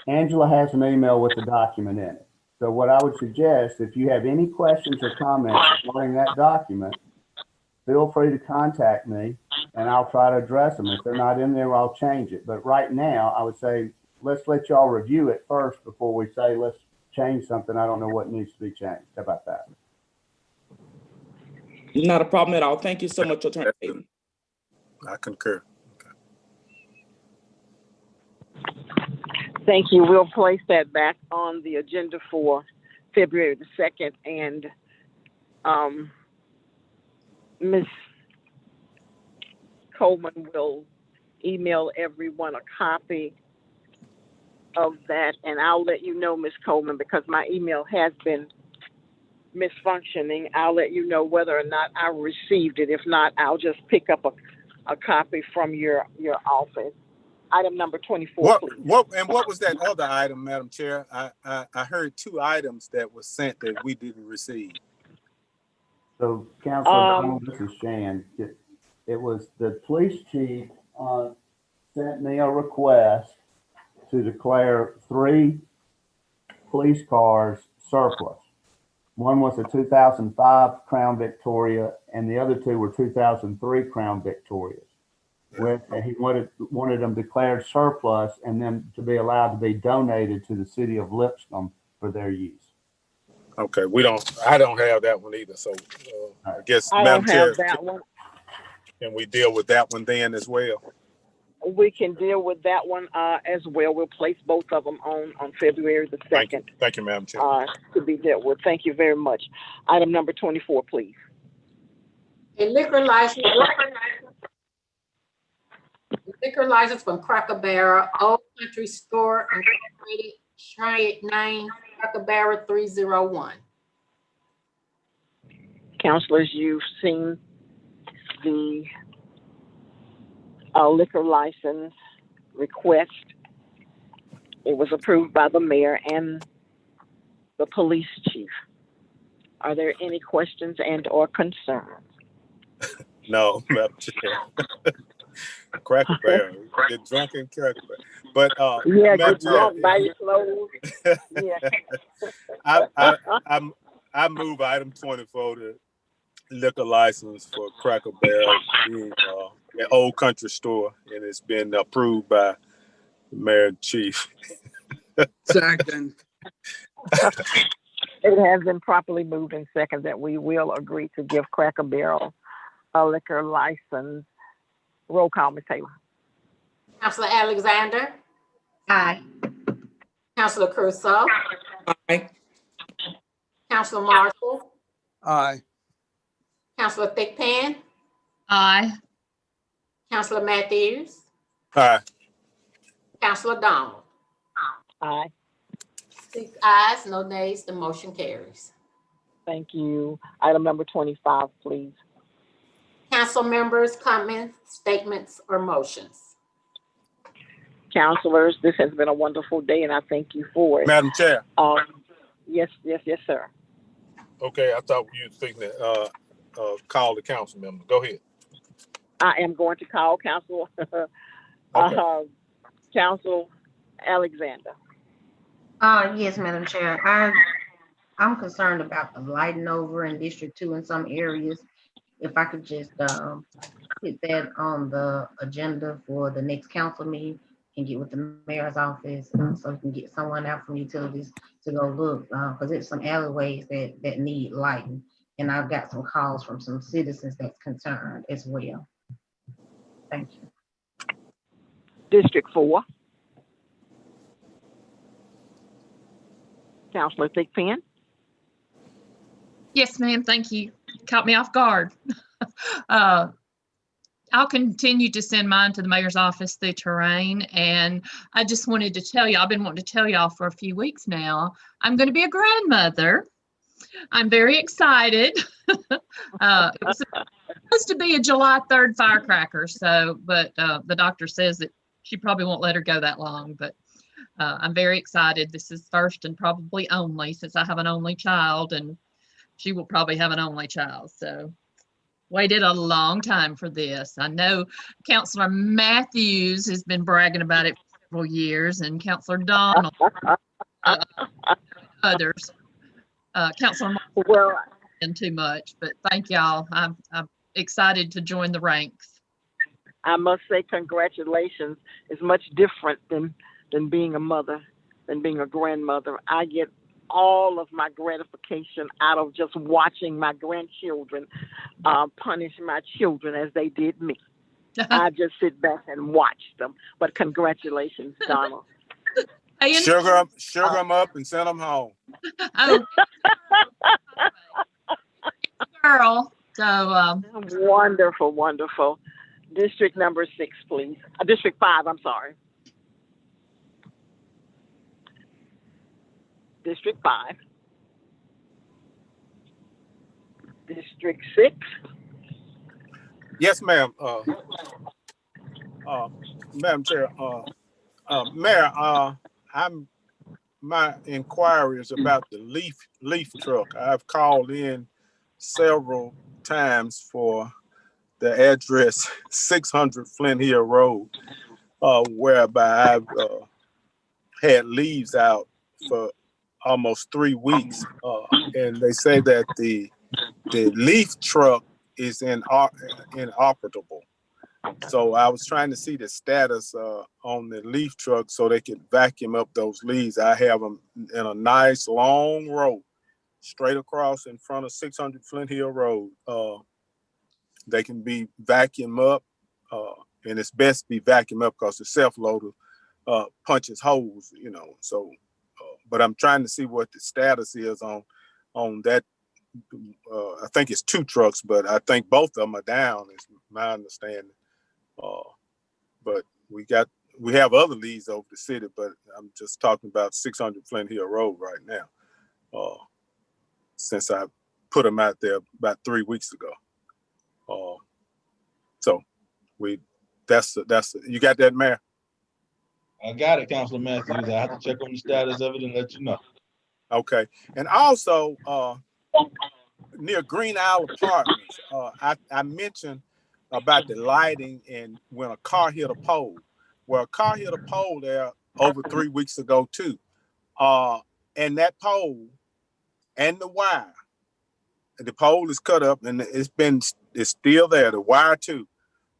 Speaker 11: Angela has an email with the document in it. So what I would suggest, if you have any questions or comments regarding that document, feel free to contact me and I'll try to address them. If they're not in there, I'll change it. But right now, I would say, let's let y'all review it first before we say, let's change something. I don't know what needs to be changed. How about that?
Speaker 9: Not a problem at all. Thank you so much, Attorney Payton.
Speaker 4: I concur.
Speaker 1: Thank you. We'll place that back on the agenda for February the 2nd, and Ms. Coleman will email everyone a copy of that, and I'll let you know, Ms. Coleman, because my email has been misfunctioning. I'll let you know whether or not I received it. If not, I'll just pick up a copy from your office. Item number 24.
Speaker 4: What was that other item, Madam Chair? I heard 2 items that were sent that we didn't receive.
Speaker 11: So, Councilor, this is Shan. It was the police chief sent me a request to declare 3 police cars surplus. One was a 2005 Crown Victoria, and the other 2 were 2003 Crown Victorias. And he wanted them declared surplus and then to be allowed to be donated to the city of Lipscomb for their use.
Speaker 4: Okay, I don't have that one either. So I guess,
Speaker 1: Madam Chair, that one.
Speaker 4: Can we deal with that one then as well?
Speaker 1: We can deal with that one as well. We'll place both of them on February the 2nd.
Speaker 4: Thank you, Madam Chair.
Speaker 1: To be dealt with. Thank you very much. Item number 24, please.
Speaker 2: A liquor license from Cracker Barrel, Old Country Store, Incorporated, trade name Cracker Barrel 301.
Speaker 1: Councilors, you've seen the liquor license request. It was approved by the mayor and the police chief. Are there any questions and or concerns?
Speaker 4: No, Madam Chair. Cracker Barrel, get drunk in Cracker Barrel. But
Speaker 1: yeah,
Speaker 4: Madam
Speaker 1: get drunk, buy your clothes. Yeah.
Speaker 4: I move item 24 to liquor license for Cracker Barrel being an Old Country Store, and it's been approved by the mayor and chief.
Speaker 12: Second.
Speaker 1: It has been properly moved and second that we will agree to give Cracker Barrel a liquor license. Roll call, Ms. Taylor.
Speaker 2: Councilor Alexander.
Speaker 5: Aye.
Speaker 2: Councilor Crusoe.
Speaker 9: Aye.
Speaker 2: Councilor Marshall.
Speaker 12: Aye.
Speaker 2: Councilor Thickpan.
Speaker 13: Aye.
Speaker 2: Councilor Matthews.
Speaker 4: Aye.
Speaker 2: Councilor Donald.
Speaker 1: Aye.
Speaker 2: 6 ayes, no nays, the motion carries.
Speaker 1: Thank you. Item number 25, please.
Speaker 2: Council members, comments, statements, or motions?
Speaker 1: Counselors, this has been a wonderful day, and I thank you for it.
Speaker 4: Madam Chair.
Speaker 1: Yes, sir.
Speaker 4: Okay, I thought you were thinking that call the council member. Go ahead.
Speaker 1: I am going to call Council Council Alexander.
Speaker 5: Yes, Madam Chair. I'm concerned about the lighting over in District 2 in some areas. If I could just put that on the agenda for the next council meeting and get with the mayor's office so we can get someone out from utilities to go look, because there's some alleyways that need lighting. And I've got some calls from some citizens that's concerned as well. Thank you.
Speaker 1: District 4. Councilor Thigpen.
Speaker 13: Yes, ma'am. Thank you. Caught me off guard. I'll continue to send mine to the mayor's office through Terrain. And I just wanted to tell you, I've been wanting to tell y'all for a few weeks now, I'm going to be a grandmother. I'm very excited. It was supposed to be a July 3rd firecracker. So, but the doctor says that she probably won't let her go that long, but I'm very excited. This is first and probably only, since I have an only child, and she will probably have an only child. So waited a long time for this. I know Councilor Matthews has been bragging about it for several years, and Councilor Donald, others. Councilor
Speaker 1: Well,
Speaker 13: and too much, but thank y'all. I'm excited to join the ranks.
Speaker 1: I must say congratulations. It's much different than being a mother, than being a grandmother. I get all of my gratification out of just watching my grandchildren punish my children as they did me. I just sit back and watch them. But congratulations, Donald.
Speaker 4: Sugar them up and send them home.
Speaker 13: Oh, girl. So
Speaker 1: wonderful. District number 6, please. District 5. I'm sorry. District 5. District 6.
Speaker 4: Yes, ma'am. Madam Chair, Mayor, my inquiry is about the leaf truck. I've called in several times for the address 600 Flint Hill Road, whereby I've had leaves out for almost 3 weeks, and they say that the leaf truck is inoperable. So I was trying to see the status on the leaf truck so they could vacuum up those leaves. I have them in a nice long row straight across in front of 600 Flint Hill Road. They can be vacuumed up, and it's best to be vacuumed up because the self-loader punches holes, So, but I'm trying to see what the status is on that. I think it's 2 trucks, but I think both of them are down, is my understanding. But we have other leads over the city, but I'm just talking about 600 Flint Hill Road right now. Since I put them out there about 3 weeks ago. So that's you got that, Mayor?
Speaker 7: I got it, Councilor Matthews. I have to check on the status of it and let you know.
Speaker 4: Okay. And also near Green Isle Apartments, I mentioned about the lighting and when a car hit a pole. Well, a car hit a pole there over 3 weeks ago too. And that pole and the wire, the pole is cut up and it's still there, the wire too.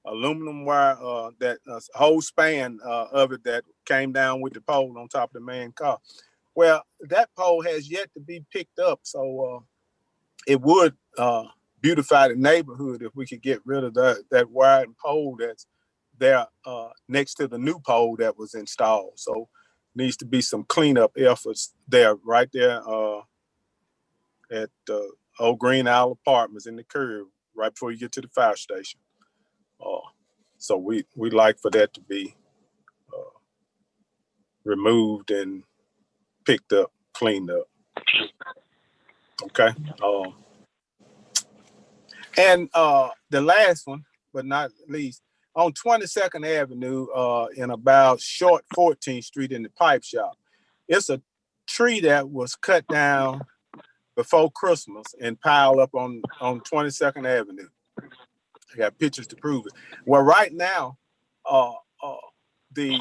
Speaker 4: Aluminum wire, that whole span of it that came down with the pole on top of the main car. Well, that pole has yet to be picked up, so it would beautify the neighborhood if we could get rid of that wire and pole that's there next to the new pole that was installed. So needs to be some cleanup efforts there, right there at Old Green Isle Apartments in the curve, right before you get to the fire station. So we'd like for that to be removed and picked up. cleaned up. Okay. And the last one, but not least, on 22nd Avenue, in about short 14th Street in the pipe shop, it's a tree that was cut down before Christmas and piled up on 22nd Avenue. I got pictures to prove it. Well, right now, the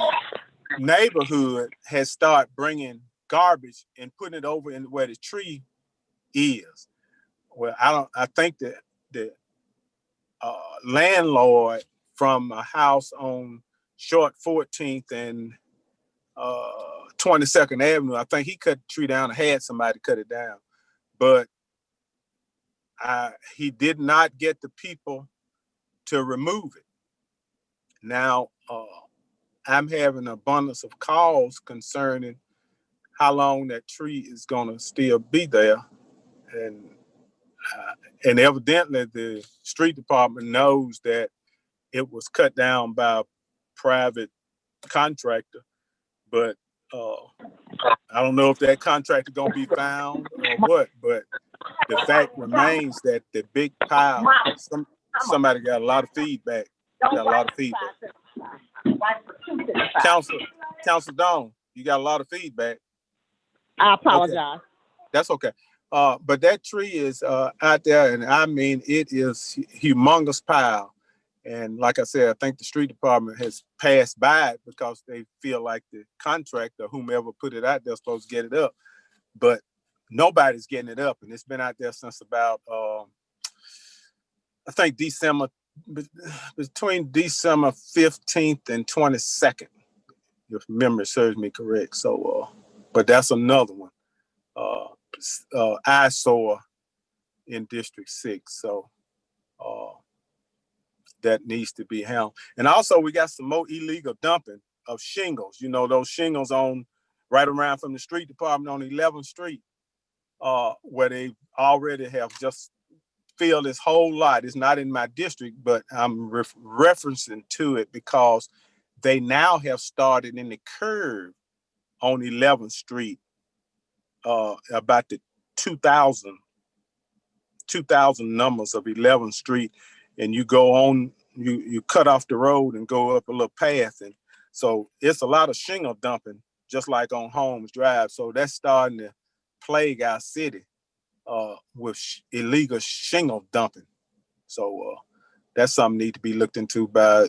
Speaker 4: neighborhood has started bringing garbage and putting it over in where the tree is. Well, I think that the landlord from a house on Short 14th and 22nd Avenue, I think he cut the tree down and had somebody cut it down. But he did not get the people to remove it. Now, I'm having an abundance of calls concerning how long that tree is going to still be there. And evidently the street department knows that it was cut down by a private contractor, but I don't know if that contractor gonna be found or what, but the fact remains that the big pile, somebody got a lot of feedback. Council Dawn, you got a lot of feedback.
Speaker 1: I apologize.
Speaker 4: Okay. That's okay. But that tree is out there, and I mean, it is humongous pile. And like I said, I think the street department has passed by it because they feel like the contractor, whomever put it out there, is supposed to get it up. But nobody's getting it up. And it's been out there since about, I think between December 15th and 22nd, if memory serves me correct. So, but that's another one. Eyesore in District 6. So, that needs to be handled. And also we got some more illegal dumping of shingles, you know, those shingles on right around from the street department on 11th Street, where they already have just filled this whole lot. It's not in my district, but I'm referencing to it because they now have started in the curve on 11th Street, about the 2000 numbers of 11th Street. And you go on, you cut off the road and go up a little path. And so it's a lot of shingle dumping, just like on Holmes Drive. So that's starting to plague our city with illegal shingle dumping. So that's something need to be looked into by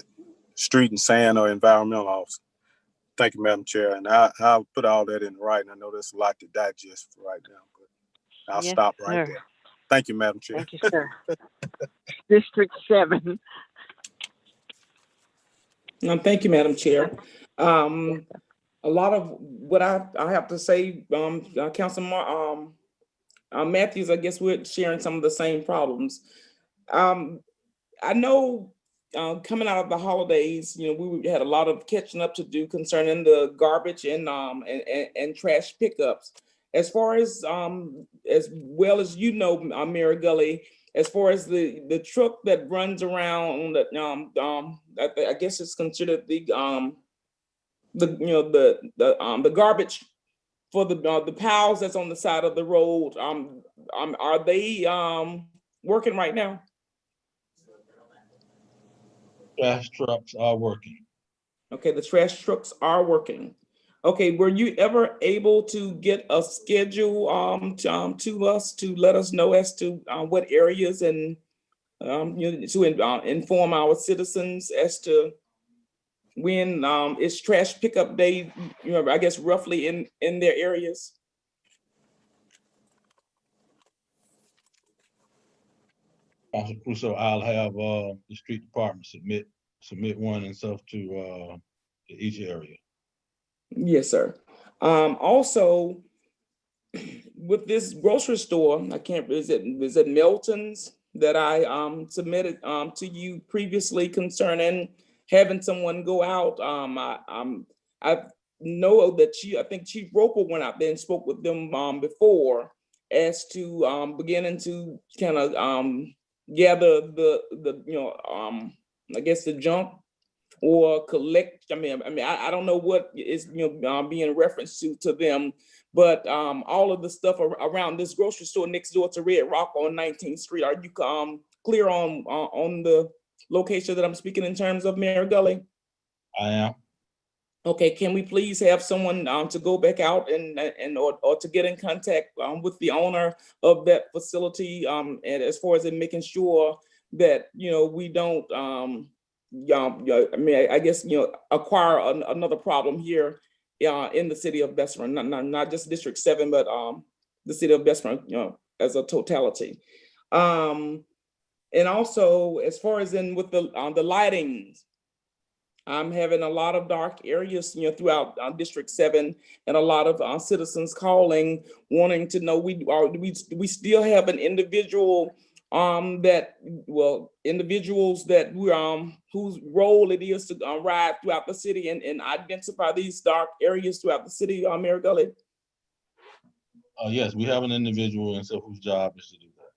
Speaker 4: street and sand or environmental officer. Thank you, Madam Chair. And I'll put all that in writing. I know there's a lot to digest for right now, but I'll stop right there. Thank you, Madam Chair.
Speaker 1: Thank you, sir. District 7.
Speaker 9: Thank you, Madam Chair. A lot of what I have to say, Councilman Matthews, I guess we're sharing some of the same problems. I know coming out of the holidays, you know, we had a lot of catching up to do concerning the garbage and trash pickups. As far as well as you know, Mayor Gully, as far as the truck that runs around that I guess it's considered the garbage for the piles that's on the side of the road, are they working right now?
Speaker 7: Trash trucks are working.
Speaker 9: Okay, the trash trucks are working. Okay, were you ever able to get a schedule to us to let us know as to what areas and to inform our citizens as to when it's trash pickup day, you know, I guess roughly in their areas?
Speaker 7: Council Crusoe, I'll have the street department submit one and stuff to each area.
Speaker 9: Yes, sir. Also, with this grocery store, is it Milton's that I submitted to you previously concerning having someone go out? I know that I think Chief Roper went out there and spoke with them before as to beginning to kind of gather the I guess the junk or collect. I mean, I don't know what is being referenced to them, but all of the stuff around this grocery store next door to Red Rock on 19th Street, are you clear on the location that I'm speaking in terms of, Mayor Gully?
Speaker 7: I am.
Speaker 9: Okay, can we please have someone to go back out or to get in contact with the owner of that facility, and as far as in making sure that we don't I guess acquire another problem here in the city of Bessemer, not just District 7, but the city of Bessemer as a totality. And also as far as in with the lighting, I'm having a lot of dark areas, throughout District 7, and a lot of citizens calling, wanting to know we still have an individual individuals that whose role it is to ride throughout the city and identify these dark areas throughout the city, Mayor Gully.
Speaker 7: Yes, we have an individual and so whose job is to do that.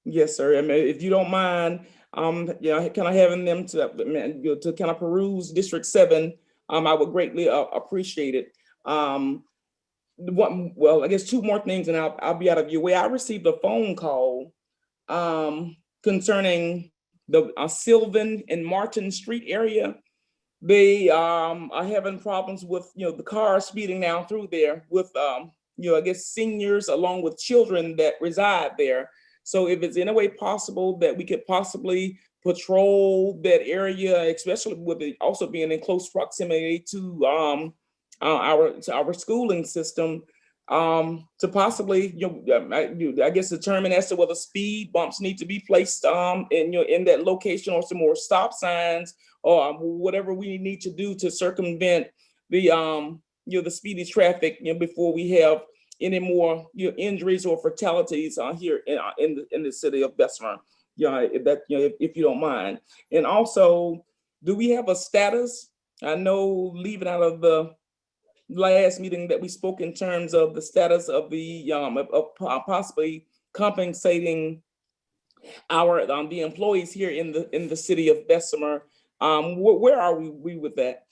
Speaker 9: Yes, sir. I mean, if you don't mind, kind of having them to kind of peruse District 7, I would greatly appreciate it. Well, I guess two more things, and I'll be out of your way. I received a phone call concerning the Sylvan and Martin Street area. They are having problems with the cars speeding down through there with I guess seniors along with children that reside there. So if it's in a way possible that we could possibly patrol that area, especially with it also being in close proximity to our schooling system, to possibly I guess determine as to whether speed bumps need to be placed in that location, or some more stop signs, or whatever we need to do to circumvent the the speedy traffic before we have any more injuries or fatalities here in the city of Bessemer. If you don't mind. And also, do we have a status? I know, leaving out of the last meeting, that we spoke in terms of the status of the possibly compensating our the employees here in the city of Bessemer. Where are we with that?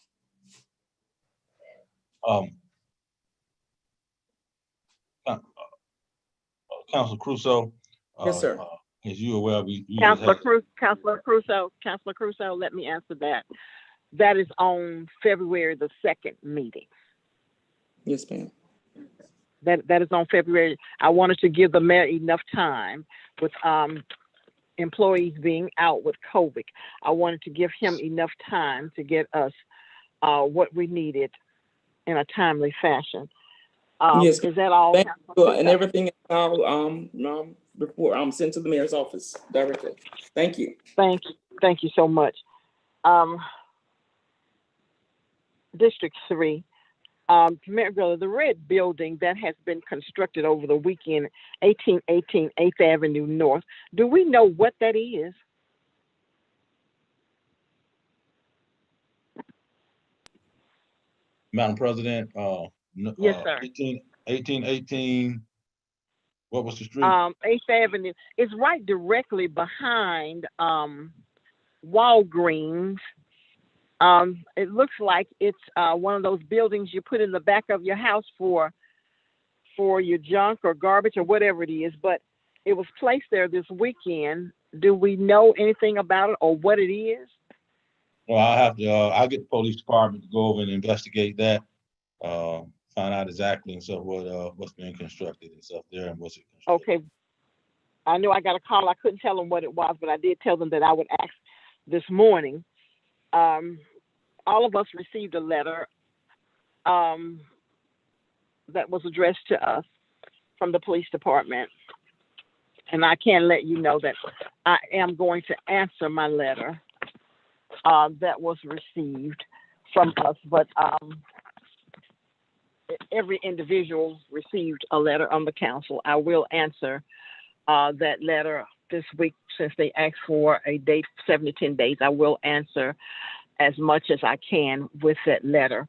Speaker 7: Councilor Crusoe.
Speaker 9: Yes, sir.
Speaker 7: As you aware, we
Speaker 1: Councilor Crusoe, let me answer that. That is on February the 2nd meeting.
Speaker 9: Yes, ma'am.
Speaker 1: That is on February. I wanted to give the mayor enough time with employees being out with COVID. I wanted to give him enough time to get us what we needed in a timely fashion.
Speaker 9: Yes.
Speaker 1: Is that all?
Speaker 9: Thank you, and everything I'll report sent to the mayor's office directly. Thank you.
Speaker 1: Thank you so much. District 3. Mayor Gully, the red building that has been constructed over the weekend, 1818 8th Avenue North. Do we know what that is?
Speaker 7: Madam President,
Speaker 1: Yes, sir.
Speaker 7: 1818, what was the street?
Speaker 1: 8th Avenue. It's right directly behind Walgreens. It looks like it's one of those buildings you put in the back of your house for your junk or garbage or whatever it is, but it was placed there this weekend. Do we know anything about it or what it is?
Speaker 7: Well, I'll get the police department to go over and investigate that, find out exactly and stuff what's being constructed and stuff there and what's it constructed.
Speaker 1: Okay. I know I got a call. I couldn't tell them what it was, but I did tell them that I would ask this morning. All of us received a letter that was addressed to us from the police department. And I can let you know that I am going to answer my letter that was received from us. But every individual received a letter on the council. I will answer that letter this week, since they asked for a date, 7 to 10 days. I will answer as much as I can with that letter.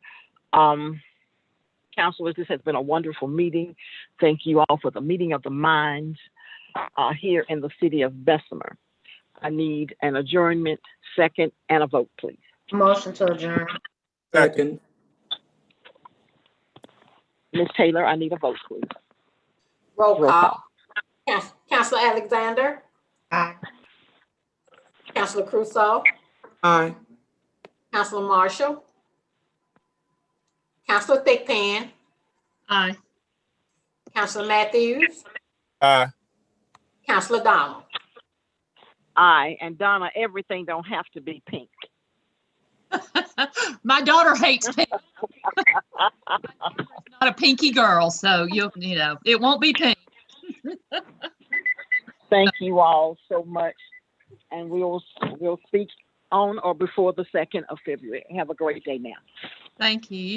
Speaker 1: Councilors, this has been a wonderful meeting. Thank you all for the meeting of the minds here in the city of Bessemer. I need an adjournment, second, and a vote, please.
Speaker 5: Motion to adjourn.
Speaker 9: Second.
Speaker 1: Ms. Taylor, I need a vote, please.
Speaker 2: Roll
Speaker 1: Roll
Speaker 2: call. Councilor Alexander,
Speaker 5: Aye.
Speaker 2: Councilor Crusoe,
Speaker 9: Aye.
Speaker 2: Councilor Marshall, Councilor Thickpan,
Speaker 13: Aye.
Speaker 2: Councilor Matthews,
Speaker 4: Aye.
Speaker 2: Councilor Donald.
Speaker 1: Aye, and Donna, everything don't have to be pink.
Speaker 13: My daughter hates pink. Not a pinky girl, so you know, it won't be pink.
Speaker 1: Thank you all so much, and we'll speak on or before the 2nd of February. Have a great day now.
Speaker 13: Thank you.